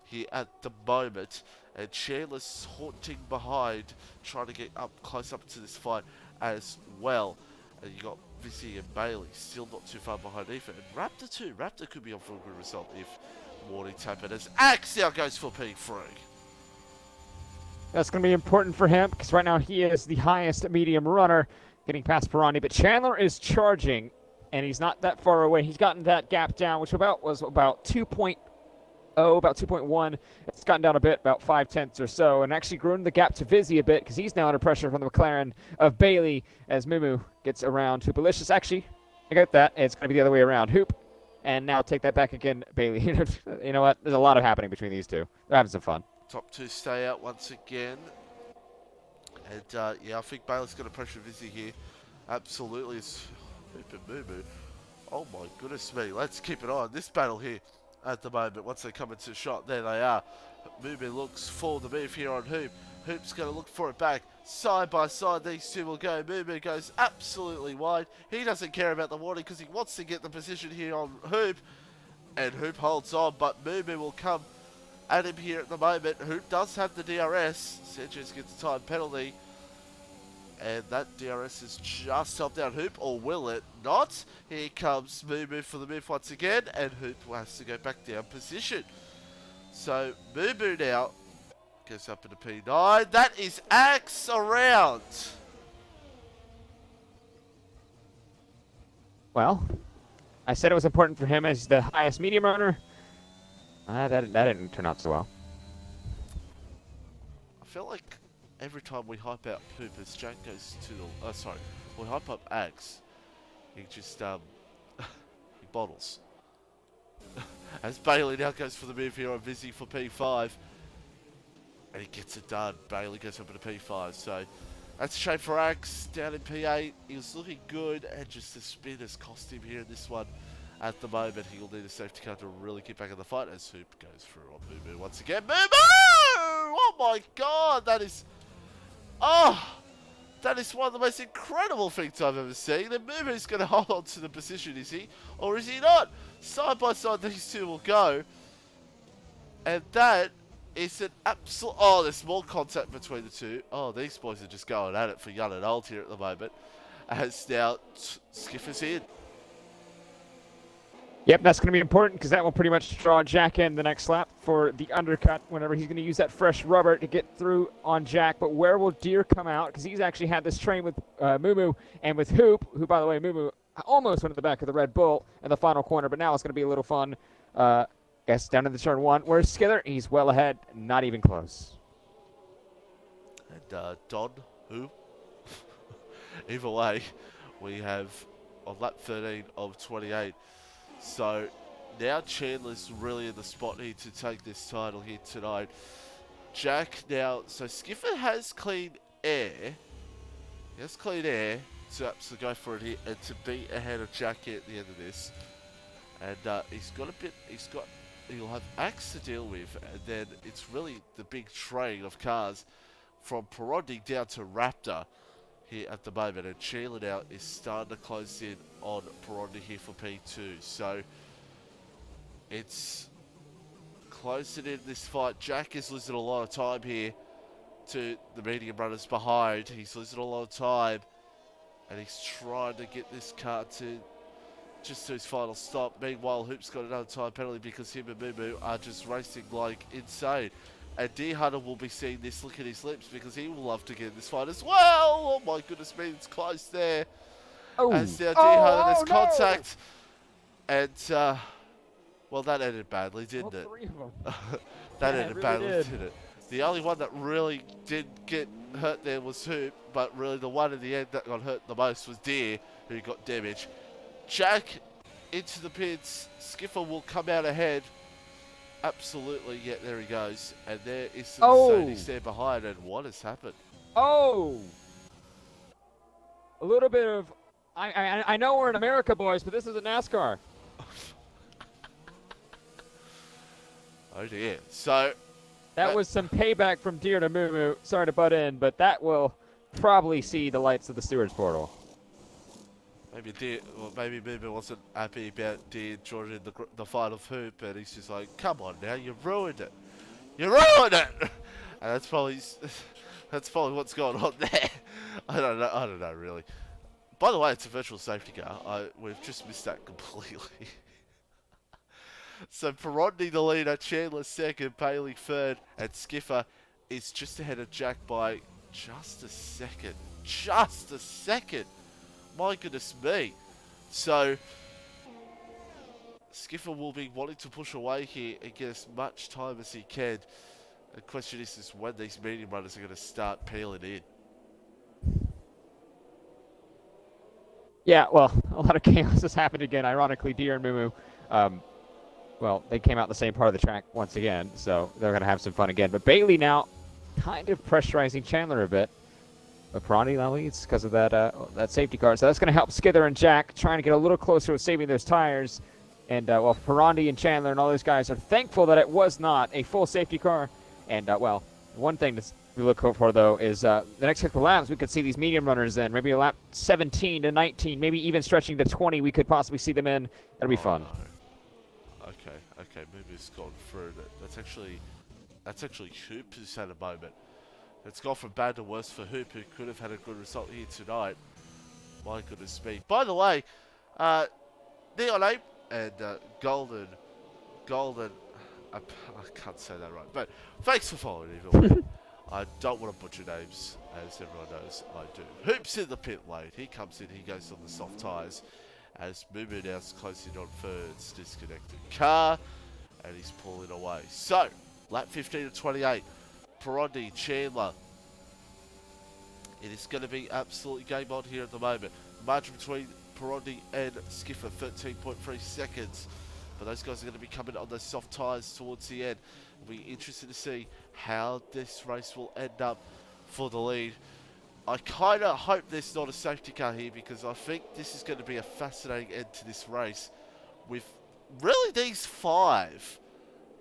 here at the moment. And Chandler's haunting behind, trying to get up close up to this fight as well. And you got Vizzy and Bailey still not too far behind either. And Raptor too. Raptor could be on for a good result if warnings happen. As Axe now goes for P3. That's going to be important for him because right now he is the highest medium runner, getting past Pirani. But Chandler is charging, and he's not that far away. He's gotten that gap down, which was about 2.0, about 2.1. It's gotten down a bit, about 0.5 or so, and actually grown the gap to Vizzy a bit because he's now under pressure from the McLaren of Bailey as Mumu gets around Hoopalicious. Actually, I got that. It's going to be the other way around. Hoop, and now take that back again, Bailey. You know what? There's a lot of happening between these two. They're having some fun. Top two stay out once again. And, yeah, I think Bailey's going to pressure Vizzy here. Absolutely. It's Hoop and Mumu. Oh, my goodness me. Let's keep it on. This battle here at the moment, once they come into shot, there they are. Mumu looks for the move here on Hoop. Hoop's going to look for it back. Side by side, these two will go. Mumu goes absolutely wide. He doesn't care about the warning because he wants to get the position here on Hoop. And Hoop holds on, but Mumu will come at him here at the moment. Hoop does have the DRS. Sanchez gets a time penalty. And that DRS is just helped out Hoop, or will it not? Here comes Mumu for the move once again, and Hoop has to go back down position. So Mumu now goes up into P9. That is Axe around. Well, I said it was important for him as the highest medium runner. That didn't turn out so well. I feel like every time we hype out Hoop, as Jack goes to the... we hype up Axe, he just, he bottles. As Bailey now goes for the move here on Vizzy for P5. And he gets it done. Bailey goes up into P5, so... That's a shame for Axe, down in P8. He was looking good, and just the spin has cost him here in this one. At the moment, he'll need a safety car to really get back in the fight as Hoop goes through on Mumu once again. Mumu! Oh my god, that is... Oh! That is one of the most incredible things I've ever seen. And Mumu's going to hold on to the position, is he? Or is he not? Side by side, these two will go. And that is an absolute... Oh, there's more contact between the two. Oh, these boys are just going at it for young and old here at the moment. As now, Skipper's in. Yep, that's going to be important because that will pretty much draw Jack in the next lap for the undercut whenever he's going to use that fresh rubber to get through on Jack. But where will Deer come out? Because he's actually had this train with Mumu and with Hoop, who, by the way, Mumu almost went to the back of the Red Bull in the final corner, but now it's going to be a little fun Guess down to the turn one. Where's Skither? He's well ahead. Not even close. And Don, who? Either way, we have on lap 13 of 28. So now Chandler's really in the spot here to take this title here tonight. Jack now, so Skiffer has clean air. He has clean air to absolutely go for it here and to be ahead of Jack at the end of this. And he'll have Axe to deal with, and then it's really the big train of cars from Perondi down to Raptor here at the moment, and Sheila now is starting to close in on Perondi here for P2. So it's closing in this fight. Jack is losing a lot of time here to the medium runners behind. He's losing a lot of time, and he's trying to get this car to just to his final stop. Meanwhile, Hoop's got another time penalty because him and Moo are just racing like insane. And Deer Hunter will be seeing this, look at his lips, because he will love to get in this fight as well. Oh my goodness me, it's close there. Oh, As now Deer Hunter, there's contact. And, well, that ended badly, didn't it? Three of them. That Yeah, ended it really badly, did. didn't it? The only one that really did get hurt there was Hoop, but really the one in the end that got hurt the most was Deer, who got damaged. Jack into the pits. Skipper will come out ahead. Absolutely, yeah, there he goes. And there is the Mercedes there behind. And what has happened? Oh! A little bit of... I know we're in America, boys, but this is a NASCAR. Oh dear. So... That was some payback from Deer to Moo. Sorry to butt in, but that will probably see the lights of the stewards portal. Maybe Moo wasn't happy about Deer joining the fight of Hoop, and he's just like, come on now, you ruined it. You ruined it! And that's probably what's going on there. I don't know really. By the way, it's a virtual safety car. We've just missed that completely. So Perondi the leader, Chandler second, Bailey third, and Skiffer is just ahead of Jack by just a second. Just a second! My goodness me. So Skiffer will be wanting to push away here and get as much time as he can. The question is when these medium runners are going to start peeling in. Yeah, well, a lot of chaos has happened again. Ironically, Deer and Moo, well, they came out the same part of the track once again, so they're going to have some fun again. But Bailey now kind of pressurizing Chandler a bit. But Perondi now leads because of that safety car. So that's going to help Skither and Jack trying to get a little closer with saving those tires. And, well, Perondi and Chandler and all those guys are thankful that it was not a full safety car. And, well, one thing to look for, though, is the next couple laps, we could see these medium runners then. Maybe a lap 17 to 19, maybe even stretching to 20, we could possibly see them in. That'll be fun. No. Okay, Moo's gone through. That's actually Hoop who's had a moment. It's gone from bad to worse for Hoop, who could have had a good result here tonight. My goodness me. By the way, Neon Ape and Golden, I can't say that right, but thanks for following either way. I don't want to butcher names, as everyone knows I do. Hoop's in the pit lane. He comes in, he goes on the soft tyres. As Moo now is close in on thirds, disconnected car, and he's pulling away. So, lap 15 to 28. Perondi, Chandler. It is going to be absolutely game on here at the moment. The margin between Perondi and Skiffer, 13.3 seconds. But those guys are going to be coming on those soft tyres towards the end. We'll be interested to see how this race will end up for the lead. I kind of hope there's not a safety car here, because I think this is going to be a fascinating end to this race. With really these five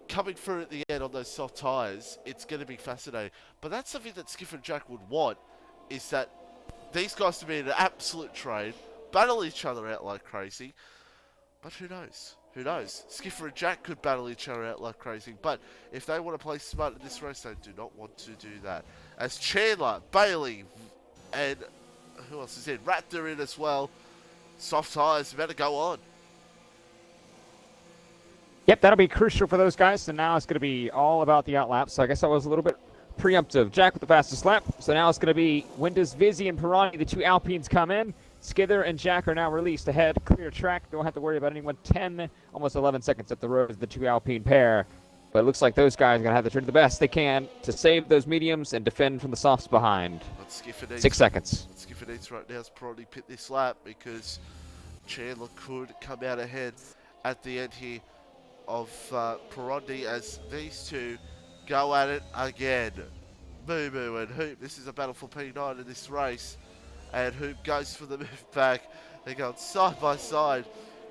coming through at the end on those soft tyres, it's going to be fascinating. But that's something that Skiffer and Jack would want, is that these guys to be in an absolute trade, battle each other out like crazy. But who knows? Who knows? Skiffer and Jack could battle each other out like crazy. But if they want to play smart in this race, they do not want to do that. As Chandler, Bailey, and who else is in? Raptor in as well. Soft tyres, better go on. Yep, that'll be crucial for those guys. So now it's going to be all about the outlap. So I guess that was a little bit preemptive. Jack with the fastest lap. So now it's going to be when does Vizzy and Pirani, the two Alpines, come in? Skither and Jack are now released ahead. Clear track. Don't have to worry about anyone. 10, almost 11 seconds up the road is the two Alpine pair. But it looks like those guys are going to have to try the best they can to save those mediums and defend from the softs behind. 6 seconds. What Skiffer needs right now is probably pit this lap because Chandler could come out ahead at the end here of Perondi as these two go at it again. Moo Moo and Hoop. This is a battle for P9 in this race. And Hoop goes for the move back. They're going side by side.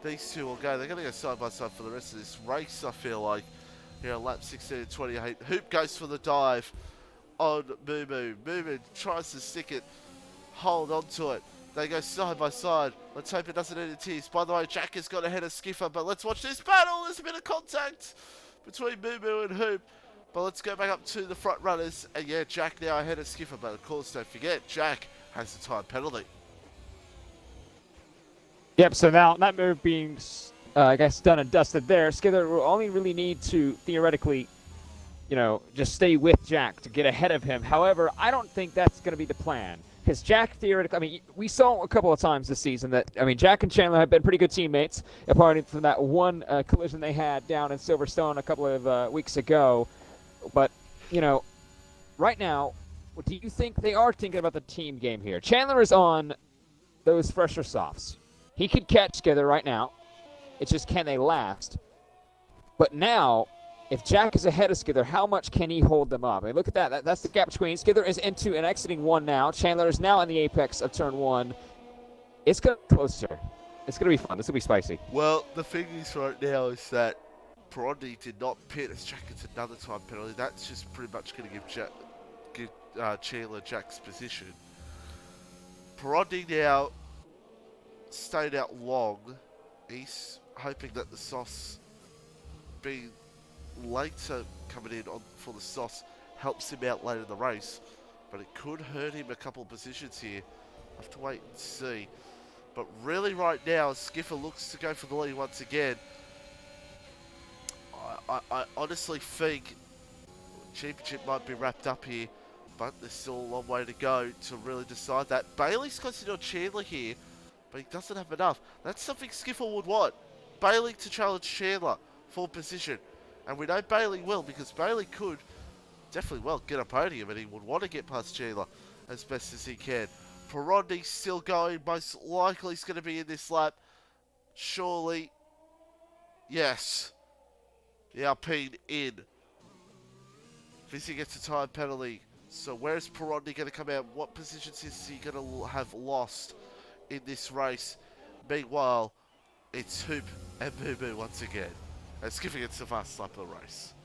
These two will go. They're going to go side by side for the rest of this race, I feel like. Here on lap 16 and 28. Hoop goes for the dive on Moo Moo. Moo Moo tries to stick it. Hold on to it. They go side by side. Let's hope it doesn't end in tears. By the way, Jack has got ahead of Skiffer, but let's watch this battle. There's a bit of contact between Moo Moo and Hoop. But let's go back up to the front runners. And yeah, Jack now ahead of Skiffer. But of course, don't forget, Jack has the time penalty. Yep, so now that move being, I guess, done and dusted there, Skither will only really need to, theoretically, just stay with Jack to get ahead of him. However, I don't think that's going to be the plan. Because Jack, theoretically, we saw a couple of times this season that, Jack and Chandler have been pretty good teammates, apart from that one collision they had down in Silverstone a couple of weeks ago. But, right now, do you think they are thinking about the team game here? Chandler is on those fresher softs. He could catch Skither right now. It's just, can they last? But now, if Jack is ahead of Skither, how much can he hold them up? Look at that. That's the gap between. Skither is into and exiting one now. Chandler is now in the apex of turn one. It's going to be closer. It's going to be fun. This will be spicy. Well, the thing is right now is that Perondi did not pit as Jack gets another time penalty. That's just pretty much going to give Chandler Jack's position. Perondi now stayed out long. He's hoping that the sauce being later coming in for the sauce helps him out later in the race, but it could hurt him a couple of positions here. I'll have to wait and see. But really right now, Skiffer looks to go for the lead once again. I honestly think championship might be wrapped up here, but there's still a long way to go to really decide that. Bailey's considered on Chandler here, but he doesn't have enough. That's something Skiffer would want. Bailey to challenge Chandler for position. And we know Bailey will, because Bailey could definitely get a podium, and he would want to get past Chandler as best as he can. Perondi still going. Most likely he's going to be in this lap. Surely. Yes. The Alpine in. Vizzy gets a time penalty. So where's Perondi going to come out? What positions is he going to have lost in this race? Meanwhile, it's Hoop and Moo Moo once again. And Skiffer gets the fast lap of the race.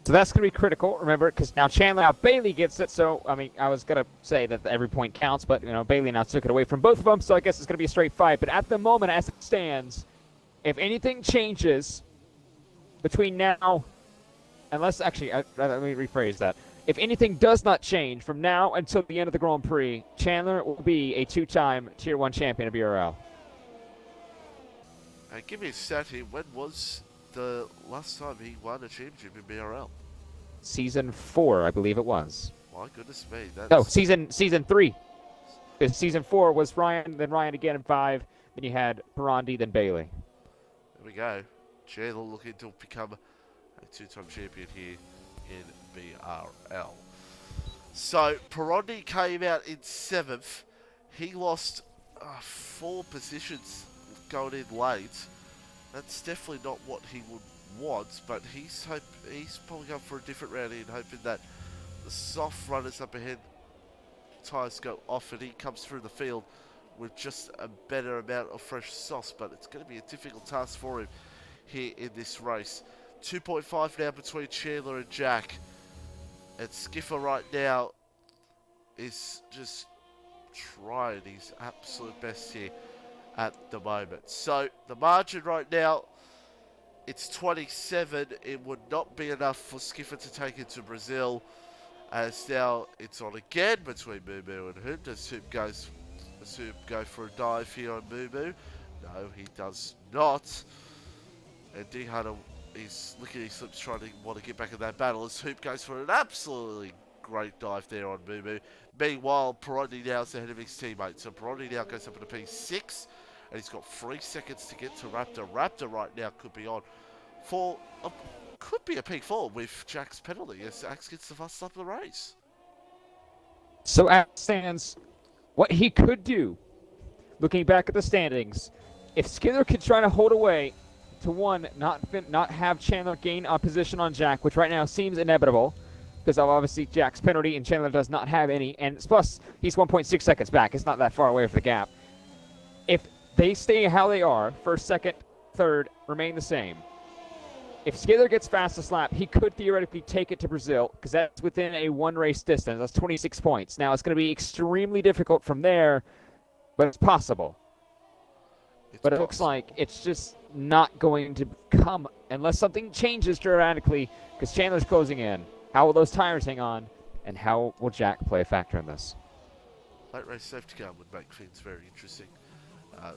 So that's going to be critical, remember, because now Bailey gets it. So, I was going to say that every point counts, but, Bailey now took it away from both of them. So I guess it's going to be a straight fight. But at the moment, as it stands, if anything changes between now, unless, actually, let me rephrase that. If anything does not change from now until the end of the Grand Prix, Chandler will be a two-time Tier 1 champion of BRL. Give me a stat here. When was the last time he won a championship in BRL? Season 4, I believe it was. My goodness me. No, season 3. Season 4 was Ryan, then Ryan again in 5. Then you had Perondi, then Bailey. There we go. Chandler looking to become a two-time champion here in BRL. So, Perondi came out in 7th. He lost 4 positions going in late. That's definitely not what he would want, but he's probably going for a different round here and hoping that the soft runners up ahead tyres go off and he comes through the field with just a better amount of fresh sauce. But it's going to be a difficult task for him here in this race. 2.5 now between Chandler and Jack, and Skiffer right now is just trying his absolute best here at the moment. So the margin right now, it's 27. It would not be enough for Skiffer to take it to Brazil, as now it's on again between Moo Moo and Hoop. Does Hoop go for a dive here on Moo Moo? No, he does not. And D Hunter is licking his lips trying to want to get back in that battle as Hoop goes for an absolutely great dive there on Moo. Meanwhile, Perotti now is ahead of his teammate. So Perotti now goes up into P6, and he's got 3 seconds to get to Raptor. Raptor right now could be on for, could be a P4 with Jack's penalty as Axe gets the fast lap of the race. So as it stands, what he could do, looking back at the standings, if Skinner could try to hold away to one, not have Chandler gain a position on Jack, which right now seems inevitable, because of obviously Jack's penalty and Chandler does not have any, and plus he's 1.6 seconds back. It's not that far away for the gap. If they stay how they are, first, second, third, remain the same. If Skinner gets fastest lap, he could theoretically take it to Brazil, because that's within a one-race distance. That's 26 points. Now, it's going to be extremely difficult from there, but it's possible. But it looks like it's just not going to come unless something changes dramatically, because Chandler's closing in. How will those tires hang on, and how will Jack play a factor in this? Late race safety car would make things very interesting.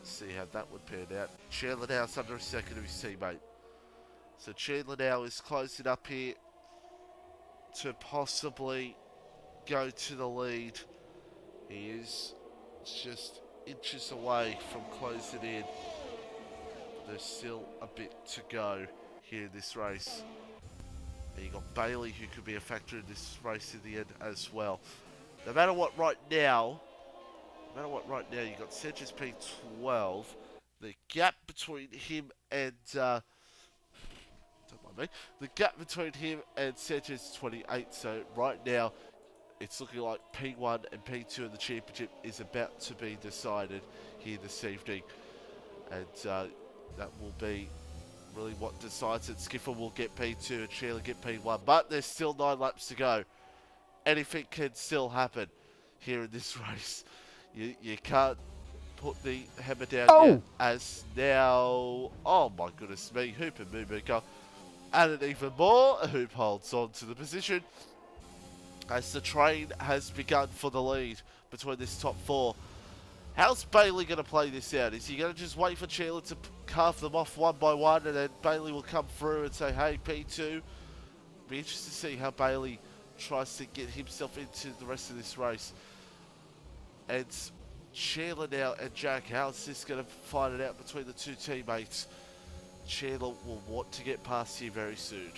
See how that would pan out. Chandler now is under a second of his teammate. So Chandler now is closing up here to possibly go to the lead. He is just inches away from closing in. There's still a bit to go here in this race. And you got Bailey, who could be a factor in this race in the end as well. No matter what right now, you got Sanchez P12. The gap between him and don't mind me. The gap between him and Sanchez is 28. So right now, it's looking like P1 and P2 in the championship is about to be decided here this evening, and that will be really what decides it. Skipper will get P2 and Sheila get P1, but there's still 9 laps to go. Anything can still happen here in this race. You can't put the hammer down yet, as now, oh my goodness me, Hoop and Moo go at it even more. Hoop holds on to the position as the train has begun for the lead between this top 4. How's Bailey going to play this out? Is he going to just wait for Chandler to carve them off one by one, and then Bailey will come through and say, hey, P2? Be interested to see how Bailey tries to get himself into the rest of this race. And Chandler now and Jack, how's this going to find it out between the two teammates? Chandler will want to get past here very soon.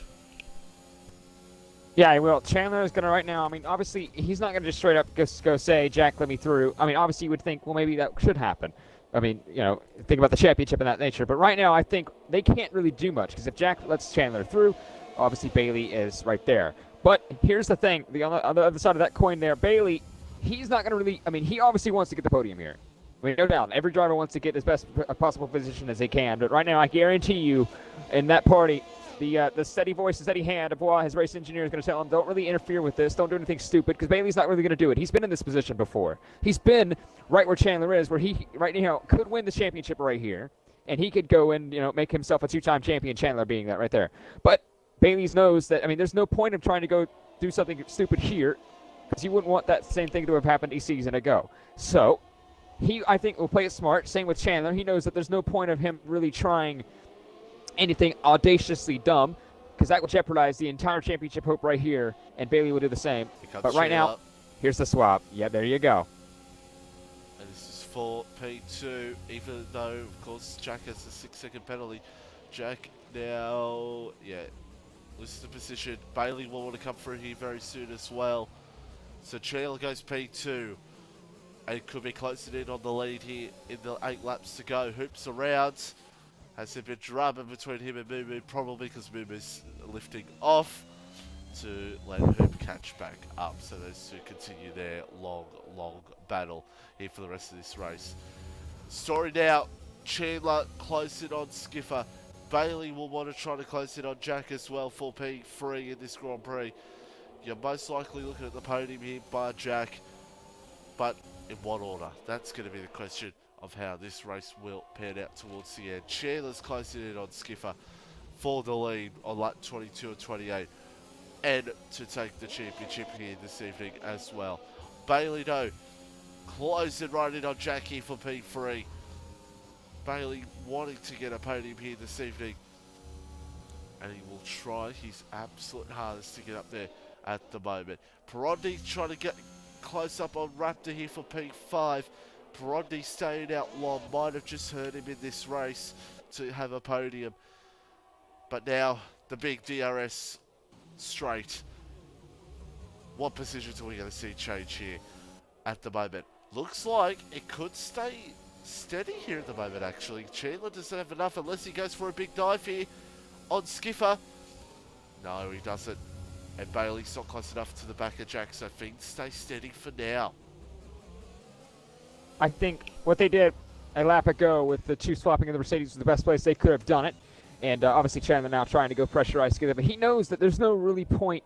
Yeah, well, Chandler is going to right now, I mean, obviously, he's not going to just straight up go say, Jack, let me through. I mean, obviously, you would think, well, maybe that should happen. I mean, you know, think about the championship and that nature. But right now, I think they can't really do much, because if Jack lets Chandler through, obviously, Bailey is right there. But here's the thing, on the other side of that coin there, Bailey, he's not going to really, I mean, he obviously wants to get the podium here. I mean, no doubt, every driver wants to get his best possible position as they can. But right now, I guarantee you, in that party, the steady voice, the steady hand of his race engineer is going to tell him, don't really interfere with this, don't do anything stupid, because Bailey's not really going to do it. He's been in this position before. He's been right where Chandler is, where he right now could win the championship right here, and he could go and, you know, make himself a 2-time champion, Chandler being that right there. But Bailey knows that, I mean, there's no point of trying to go do something stupid here, because you wouldn't want that same thing to have happened a season ago. So he, I think, will play it smart. Same with Chandler. He knows that there's no point of him really trying anything audaciously dumb, because that will jeopardize the entire championship hope right here, and Bailey will do the same. But right now, here's the swap. Yeah, there you go. And this is for P2, even though, of course, Jack has a 6-second penalty. Jack now, yeah, loses the position. Bailey will want to come through here very soon as well. So Chandler goes P2, and could be closing in on the lead here in the 8 laps to go. Hoops around. Has there been drama between him and Moo? Probably because Moo's lifting off to let Hoop catch back up. So those two continue their long battle here for the rest of this race. Story now, Chandler close in on Skipper. Bailey will want to try to close in on Jack as well for P3 in this Grand Prix. You're most likely looking at the podium here by Jack, but in what order? That's going to be the question of how this race will pan out towards the end. Chandler's closing in on Skipper for the lead on lap 22 and 28, and to take the championship here this evening as well. Bailey, though, closing right in on Jack here for P3. Bailey wanting to get a podium here this evening, and he will try his absolute hardest to get up there at the moment. Perondi trying to get close up on Raptor here for P5. Perondi staying out long, might have just hurt him in this race to have a podium. But now the big DRS straight. What positions are we going to see change here at the moment? Looks like it could stay steady here at the moment, actually. Chandler doesn't have enough unless he goes for a big dive here on Skiffer. No, he doesn't. And Bailey's not close enough to the back of Jack, so things stay steady for now. I think what they did a lap ago with the two swapping of the Mercedes was the best place they could have done it. And obviously Chandler now trying to go pressurize Skither, but he knows that there's no really point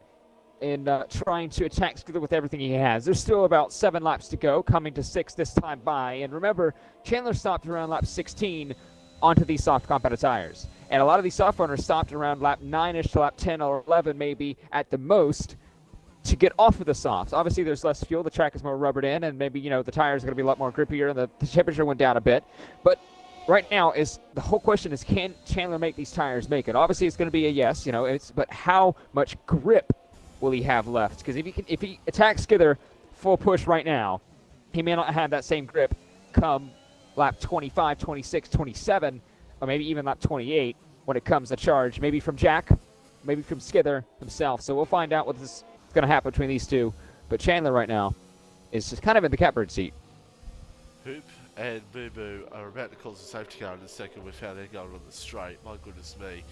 in trying to attack Skither with everything he has. There's still about 7 laps to go, coming to 6 this time by. And remember, Chandler stopped around lap 16 onto these soft compounded tires. And a lot of these soft runners stopped around lap 9-ish to lap 10 or 11 maybe at the most to get off of the softs. Obviously, there's less fuel. The track is more rubbered in, and maybe, the tires are going to be a lot more grippier, and the temperature went down a bit. But right now, the whole question is, can Chandler make these tires make it? Obviously, it's going to be a yes, but how much grip will he have left? Because if he attacks Skither full push right now, he may not have that same grip come lap 25, 26, 27, or maybe even lap 28 when it comes to charge. Maybe from Jack, maybe from Skither himself. So we'll find out what's going to happen between these two. But Chandler right now is just kind of in the catbird seat. Hoop and Boo Boo are about to cause a safety car in a second with how they're going on the straight. My goodness me.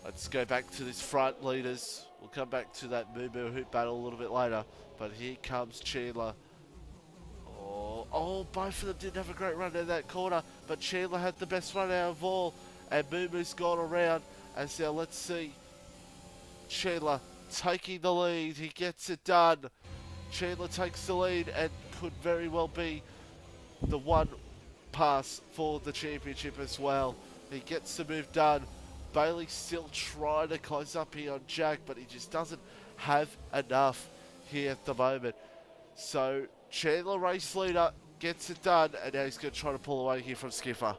Let's go back to this front leaders. We'll come back to that Boo Boo Hoop battle a little bit later. But here comes Chandler. Oh, both of them didn't have a great run in that corner, but Chandler had the best run out of all, and Boo Boo's gone around. And so let's see Chandler taking the lead. He gets it done. Chandler takes the lead and could very well be the one pass for the championship as well. He gets the move done. Bailey's still trying to close up here on Jack, but he just doesn't have enough here at the moment. So Chandler, race leader, gets it done, and now he's going to try to pull away here from Skiffer.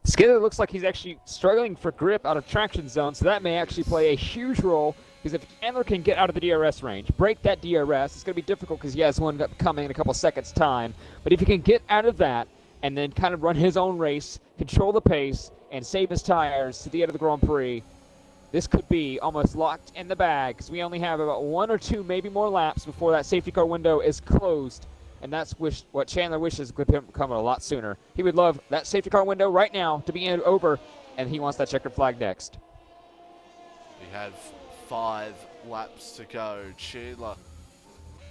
Skither looks like he's actually struggling for grip out of traction zone, so that may actually play a huge role, because if Chandler can get out of the DRS range, break that DRS, it's going to be difficult because he has one coming in a couple seconds' time. But if he can get out of that and then kind of run his own race, control the pace, and save his tires to the end of the Grand Prix, this could be almost locked in the bag, because we only have about 1 or 2, maybe more laps before that safety car window is closed. And that's what Chandler wishes could come a lot sooner. He would love that safety car window right now to be over, and he wants that checkered flag next. We have 5 laps to go. Chandler,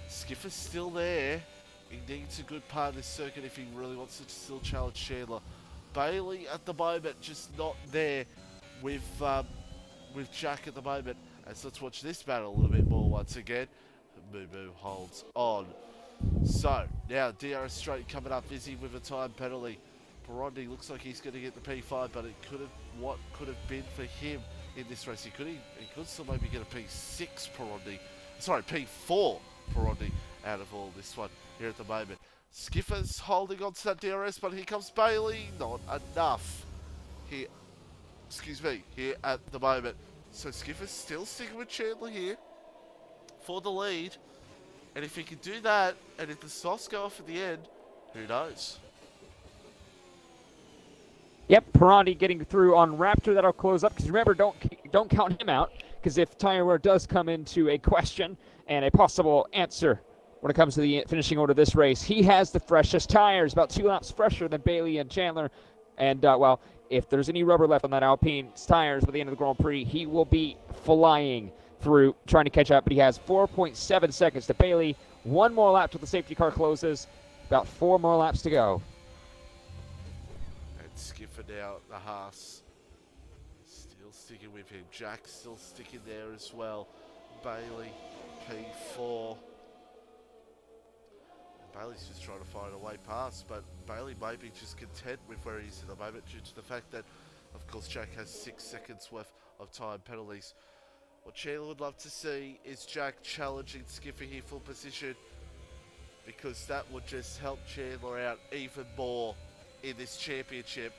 Skiffer's still there. He needs a good part of this circuit if he really wants to still challenge Chandler. Bailey at the moment just not there with Jack at the moment. And so let's watch this battle a little bit more once again. Moo Moo holds on. So, now DRS straight coming up, Izzy with a time penalty. Perondi looks like he's going to get the P5, but what could have been for him in this race? He could still maybe get a P6 Perondi. Sorry, P4 Perondi out of all this one here at the moment. Skiffer's holding on to that DRS, but here comes Bailey. Not enough here. Here at the moment. So Skiffer's still sticking with Chandler here for the lead. And if he can do that, and if the softs go off at the end, who knows? Yep, Perondi getting through on Raptor. That'll close up, because remember, don't count him out, because if tire wear does come into a question and a possible answer when it comes to the finishing order of this race, he has the freshest tires, about 2 laps fresher than Bailey and Chandler. And, well, if there's any rubber left on that Alpine's tires by the end of the Grand Prix, he will be flying through trying to catch up, but he has 4.7 seconds to Bailey. 1 more lap till the safety car closes. About 4 more laps to go. And Skiffer now, the Haas, still sticking with him. Jack still sticking there as well. Bailey, P4. And Bailey's just trying to find a way past, but Bailey may be just content with where he is at the moment due to the fact that, of course, Jack has 6 seconds worth of time penalties. What Chandler would love to see is Jack challenging Skiffer here for position, because that would just help Chandler out even more in this championship.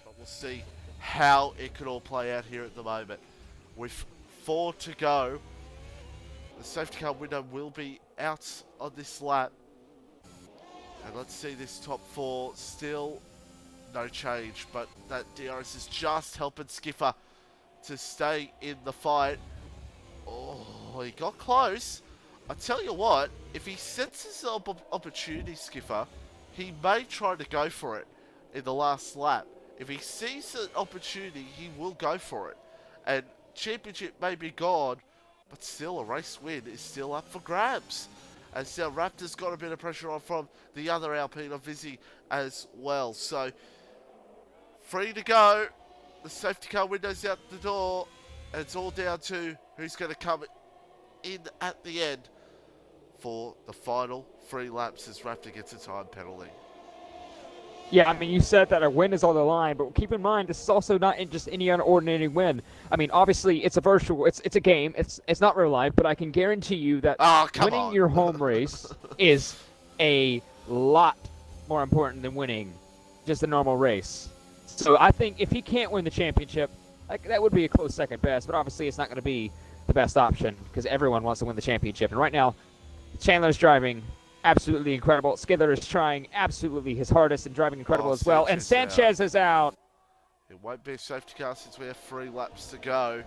But we'll see how it could all play out here at the moment. With 4 to go. The safety car window will be out on this lap. And let's see this top 4. Still no change, but that DRS is just helping Skipper to stay in the fight. Oh, he got close. I tell you what, if he senses an opportunity, Skipper, he may try to go for it in the last lap. If he sees an opportunity, he will go for it. And championship may be gone, but still a race win is still up for grabs. And still Raptor's got a bit of pressure on from the other Alpine of Vizzy as well. So, free to go. The safety car window's out the door. And it's all down to who's going to come in at the end for the final 3 laps as Raptor gets a time penalty. Yeah, I mean, you said that a win is on the line, but keep in mind, this is also not just any unordinary win. I mean, obviously, it's a virtual, it's a game, it's not real life, but I can guarantee you that winning your home race is a lot more important than winning just a normal race. So I think if he can't win the championship, that would be a close second best, but obviously it's not going to be the best option because everyone wants to win the championship. And right now, Chandler's driving absolutely incredible. Skither is trying absolutely his hardest and driving incredible as well. And Sanchez is out. It won't be a safety car since we have 3 laps to go.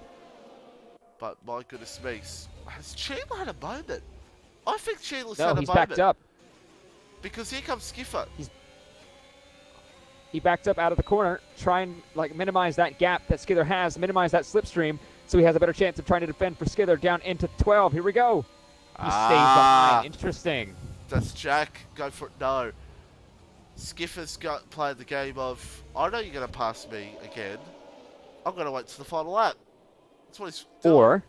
But my goodness me, has Chandler had a moment? I think Chandler's had a moment. No, he's backed up. Because here comes Skipper. He backed up out of the corner, trying minimize that gap that Skither has, minimize that slipstream, so he has a better chance of trying to defend for Skither down into 12. Here we go. He stays behind. Interesting. Does Jack go for it? No. Skipper's played the game of, I know you're going to pass me again. I'm going to wait to the final lap. That's what he's doing.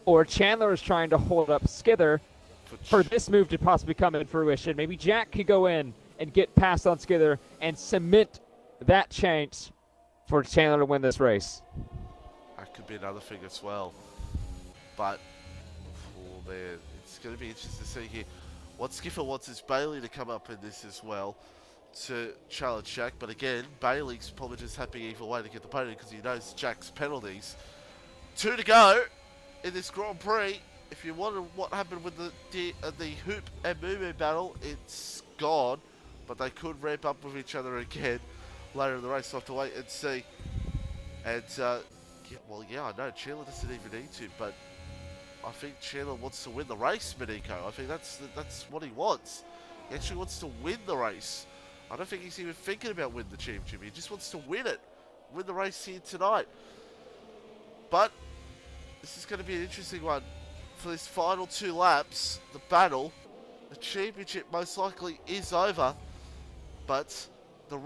Or Chandler is trying to hold up Skither for this move to possibly come in fruition. Maybe Jack could go in and get past on Skither and cement that chance for Chandler to win this race. That could be another thing as well. But, oh man, it's going to be interesting to see here. What Skipper wants is Bailey to come up in this as well to challenge Jack. But again, Bailey's probably just happy either way to get the podium because he knows Jack's penalties. 2 to go in this Grand Prix. If you wonder what happened with the Hoop and Moo battle, it's gone. But they could ramp up with each other again later in the race. So we'll have to wait and see. And, yeah, I know Chandler doesn't even need to, but I think Chandler wants to win the race, Miniko. I think that's what he wants. He actually wants to win the race. I don't think he's even thinking about winning the championship. He just wants to win it. Win the race here tonight. But this is going to be an interesting one. For this final 2 laps, the battle, the championship most likely is over. But the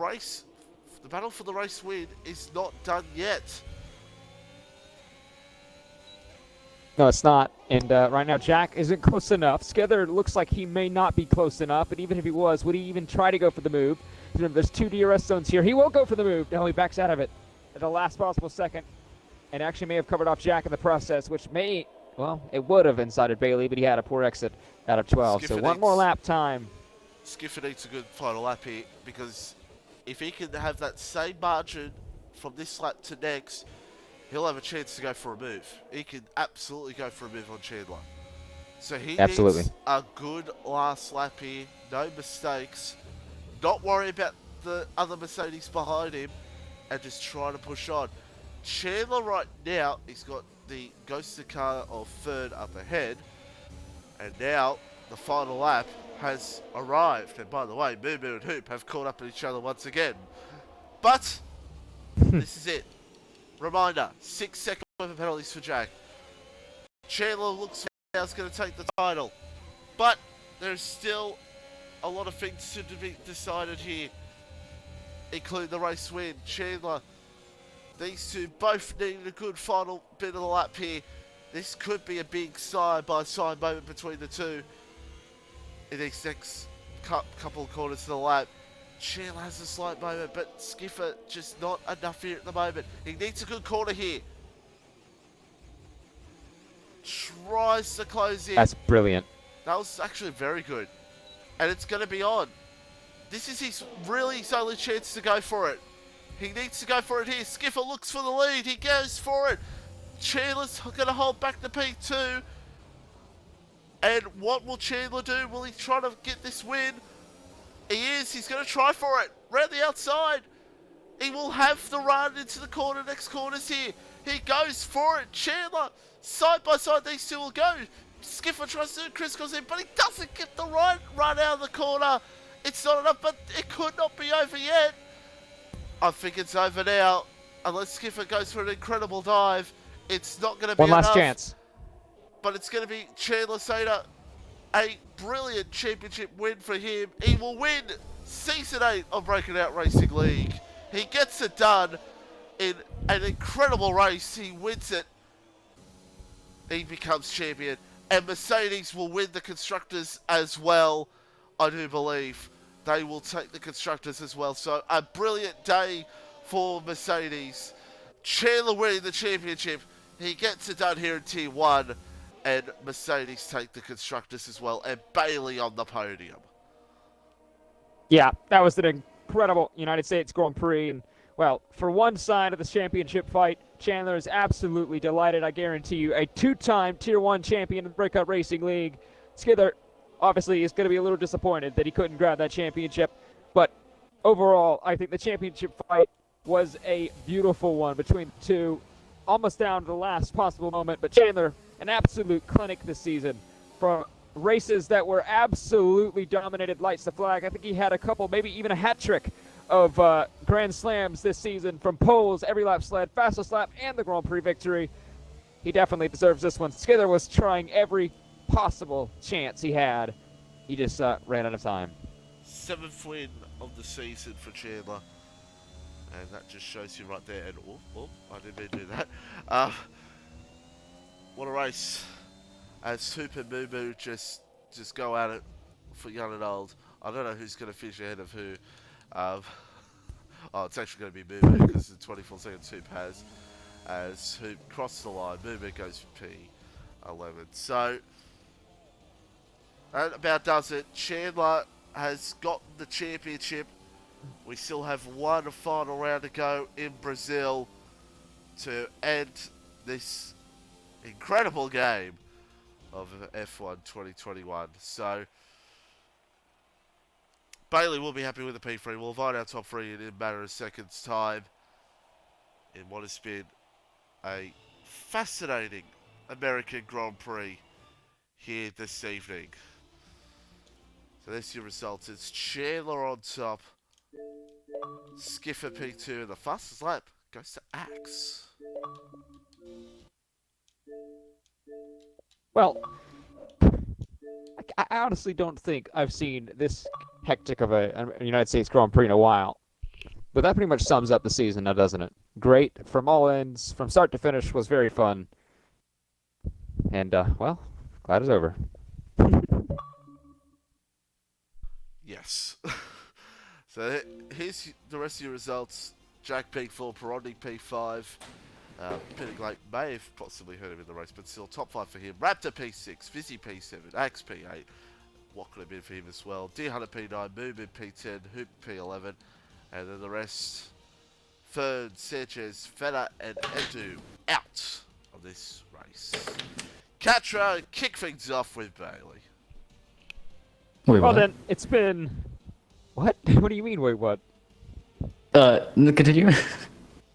battle for the race win is not done yet. No, it's not. And right now, Jack isn't close enough. Skither looks like he may not be close enough. But even if he was, would he even try to go for the move? There's 2 DRS zones here. He will go for the move. No, he backs out of it at the last possible second. And actually may have covered off Jack in the process, which may, well, it would have incited Bailey, but he had a poor exit out of 12. So one more lap time. Skipper needs a good final lap here because if he can have that same margin from this lap to next, he'll have a chance to go for a move. He can absolutely go for a move on Chandler. So he needs a good last lap here. No mistakes. Not worry about the other Mercedes behind him and just try to push on. Chandler right now, he's got the ghosted car of 3rd up ahead. And now the final lap has arrived. And by the way, Moo Moo and Hoop have caught up with each other once again. But this is it. Reminder, 6 second worth of penalties for Jack. Chandler looks like he's going to take the title. But there's still a lot of things to be decided here, including the race win. Chandler, these two both need a good final bit of the lap here. This could be a big side-by-side moment between the two in these next couple of corners of the lap. Chandler has a slight moment, but Skipper just not enough here at the moment. He needs a good corner here. Tries to close in. That's brilliant. That was actually very good. And it's going to be on. This is his only chance to go for it. He needs to go for it here. Skipper looks for the lead. He goes for it. Chandler's going to hold back the P2. And what will Chandler do? Will he try to get this win? He is. He's going to try for it. Round the outside. He will have the run into the corner. Next corner's here. He goes for it. Chandler, side by side, these two will go. Skipper tries to do crisscross in, but he doesn't get the right run out of the corner. It's not enough, but it could not be over yet. I think it's over now. Unless Skipper goes for an incredible dive, it's not going to be One enough. last chance. But it's going to be Chandler Sater. A brilliant championship win for him. He will win Season 8 of Breakout Racing League. He gets it done in an incredible race. He wins it. He becomes champion. And Mercedes will win the Constructors as well, I do believe. They will take the Constructors as well. So a brilliant day for Mercedes. Chandler winning the championship. He gets it done here in Tier 1. And Mercedes take the Constructors as well. And Bailey on the podium. Yeah, that was an incredible United States Grand Prix. And, well, for one side of the championship fight, Chandler is absolutely delighted. I guarantee you, a two-time Tier 1 champion in the Breakout Racing League. Skither, obviously, is going to be a little disappointed that he couldn't grab that championship. But overall, I think the championship fight was a beautiful one between the two, almost down to the last possible moment. But Chandler, an absolute clinic this season. From races that were absolutely dominated, lights the flag. I think he had a couple, maybe even a hat trick of Grand Slams this season, from poles, every lap sled, fastest lap, and the Grand Prix victory. He definitely deserves this one. Skither was trying every possible chance he had. He just ran out of time. 7th win of the season for Chandler. And that just shows you right there. And I didn't mean to do that. What a race. As Hoop and Moo Moo just go at it for young and old. I don't know who's going to finish ahead of who. It's actually going to be Moo Moo because the 24 seconds Hoop has. As Hoop crosses the line, Moo Moo goes P11. So, that about does it. Chandler has gotten the championship. We still have one final round to go in Brazil to end this incredible game of F1 2021. So, Bailey will be happy with the P3. We'll find our top 3 in a matter of seconds' time in what has been a fascinating American Grand Prix here this evening. So there's your results. It's Chandler on top. Skipper P2 in the fastest lap goes to Axe. Well, I honestly don't think I've seen this hectic of a United States Grand Prix in a while. But that pretty much sums up the season now, doesn't it? Great from all ends, from start to finish, was very fun. And, well, glad it's over. Yes. So here's the rest of your results. Jack P4, Peroni P5. Penny Glake may have possibly heard him in the race, but still top 5 for him. Raptor P6, Fizzy P7, Axe P8. What could have been for him as well? Deer Hunter P9, Movement P10, Hoop P11. And then the rest, Fern, Sanchez, Feta, and Edu out of this race. Catra, kick things off with Bailey. Wait, well, then, it's been... What? What do you mean, wait, what? Continue.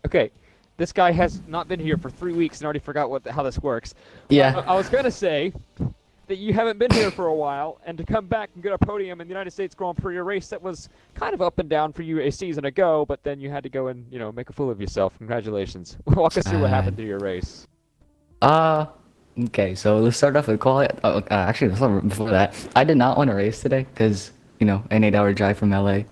Okay, this guy has not been here for 3 weeks and already forgot how this works. Yeah. I was gonna say that you haven't been here for a while, and to come back and get a podium in the United States Grand Prix, a race that was kind of up and down for you a season ago, but then you had to go and, make a fool of yourself. Congratulations. Walk us through what happened to your race. Okay, so let's start off with quality. Actually, before that, I did not want to race today because, an 8-hour drive from LA.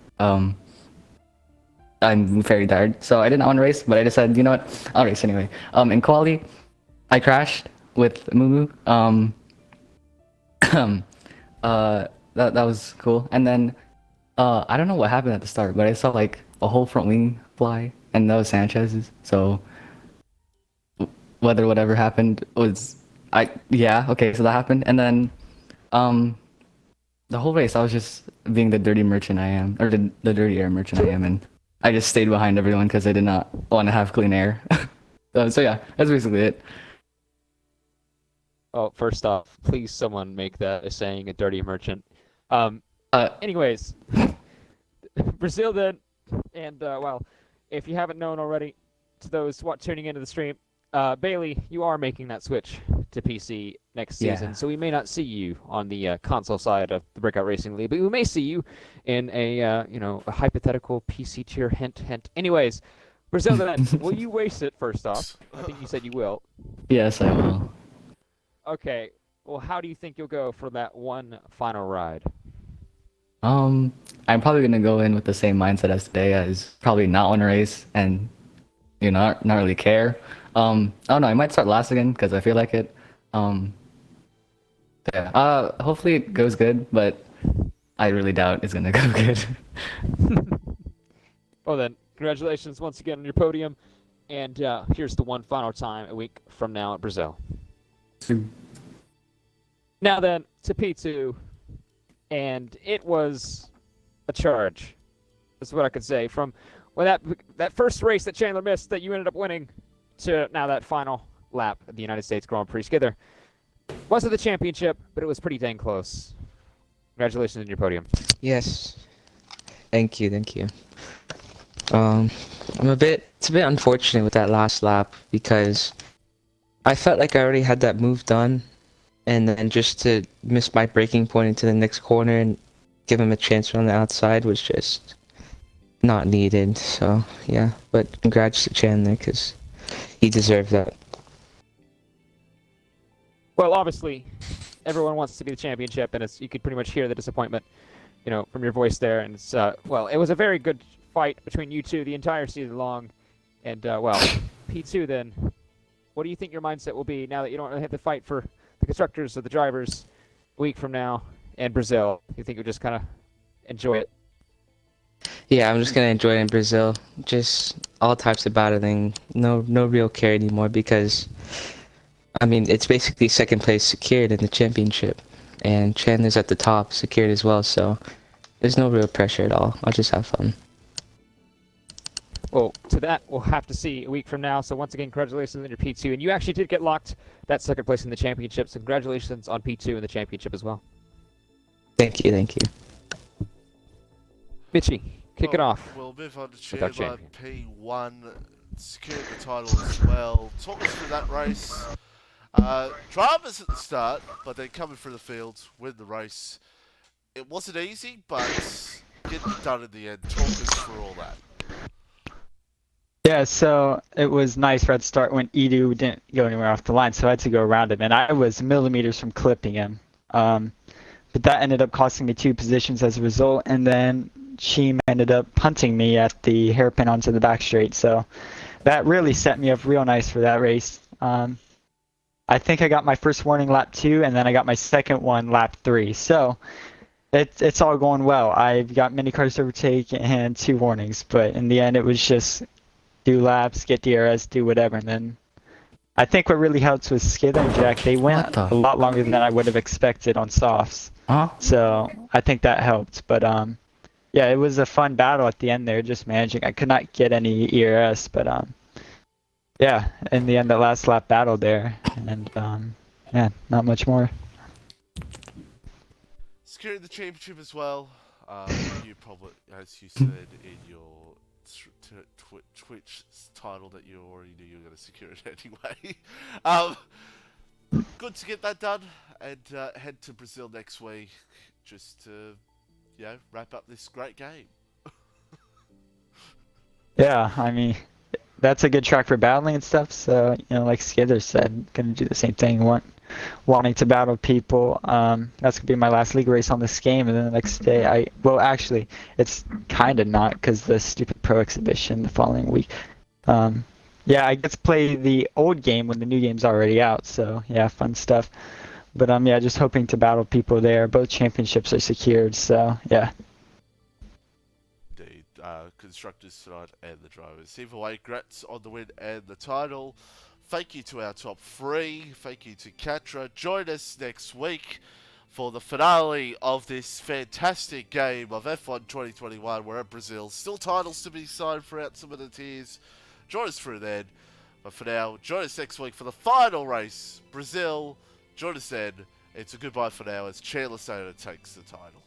I'm very tired, so I did not want to race, but I decided, you know what, I'll race anyway. In quali, I crashed with Mumu. That was cool. And then, I don't know what happened at the start, but I saw like a whole front wing fly, and that was Sanchez's. So whatever happened was, okay, so that happened. And then, the whole race I was just being the dirty merchant I am, or the dirty air merchant I am, and I just stayed behind everyone because I did not want to have clean air. So yeah, that's basically it. Oh, first off, please someone make that a saying, a dirty merchant. Uh, Anyways, Brazil then, and well, if you haven't known already, to those tuning into the stream, Bailey, you are making that switch to PC next season, yeah. so we may not see you on the console side of the Breakout Racing League, but we may see you in a a hypothetical PC tier. Hint, hint. Anyways, Brazil then, will you waste it? First off, I think you said you will. Yes, I will. Okay. Well, how do you think you'll go for that one final ride? I'm probably gonna go in with the same mindset as today, as probably not want to race and not really care. I don't know. I might start last again because I feel like it. Um, yeah. Hopefully it goes good, but I really doubt it's gonna go good. Well then, congratulations once again on your podium, and here's the one final time a week from now at Brazil. Now then, to P2, and it was a charge. That's what I could say. From when that first race that Chandler missed that you ended up winning to now that final lap at the United States Grand Prix. Skither, wasn't the championship, but it was pretty dang close. Congratulations on your podium. Yes. Thank you, thank you. It's a bit unfortunate with that last lap because I felt like I already had that move done, and then just to miss my braking point into the next corner and give him a chance on the outside was just not needed. So yeah, but congrats to Chandler because he deserved that. Well, obviously, everyone wants to be the championship, and you could pretty much hear the disappointment, from your voice there. And it's well, it was a very good fight between you two the entire season long. And well, P2 then, what do you think your mindset will be now that you don't really have to fight for the constructors or the drivers a week from now in Brazil? You think you'll just kind of enjoy it? Yeah, I'm just gonna enjoy it in Brazil. Just all types of battling. No real care anymore because I mean it's basically second place secured in the championship, and Chandler's at the top secured as well. So there's no real pressure at all. I'll just have fun. Well, to that, we'll have to see a week from now. So once again, congratulations on your P2. And you actually did get locked that second place in the championship. So congratulations on P2 in the championship as well. Thank you, thank you. Mitchie, kick it off. We'll move on to Without Chandler, champion. P1, secured the title as well. Talk us through that race. Dramas at the start, but then coming through the field, win the race. It wasn't easy, but getting it done in the end. Talk us through all that. Yeah, so it was nice right at the start when Edu didn't go anywhere off the line, so I had to go around him, and I was millimeters from clipping him. But that ended up costing me 2 positions as a result, and then Sheem ended up punting me at the hairpin onto the back straight, so that really set me up real nice for that race. I think I got my first warning lap 2, and then I got my second one lap 3, so it's all going well. I've got many cars to overtake and 2 warnings, but in the end it was just do laps, get DRS, do whatever, and then I think what really helped was Skid and Jack. They went a lot longer than I would have expected on softs, so I think that helped. But yeah, it was a fun battle at the end there, just managing. I could not get any ERS, but yeah, in the end, that last lap battle there, and yeah, not much more. Securing the championship as well. You probably, as you said in your Twitch title, that you already knew you were going to secure it anyway. Good to get that done and head to Brazil next week just to, wrap up this great game. Yeah, I mean, that's a good track for battling and stuff. So, like Skidder said, gonna do the same thing. Wanting to battle people. That's gonna be my last league race on this game, and then the next day, actually, it's kind of not because the stupid pro exhibition the following week. Yeah, I get to play the old game when the new game's already out. So yeah, fun stuff. But yeah, just hoping to battle people there. Both championships are secured, so yeah. Indeed, constructors tonight and the drivers. Either way, congrats on the win and the title. Thank you to our top 3. Thank you to Katra. Join us next week for the finale of this fantastic game of F1 2021. We're at Brazil. Still titles to be signed throughout some of the tiers. Join us through then. But for now, join us next week for the final race. Brazil join us then. It's a goodbye for now as Chandler Soda takes the title.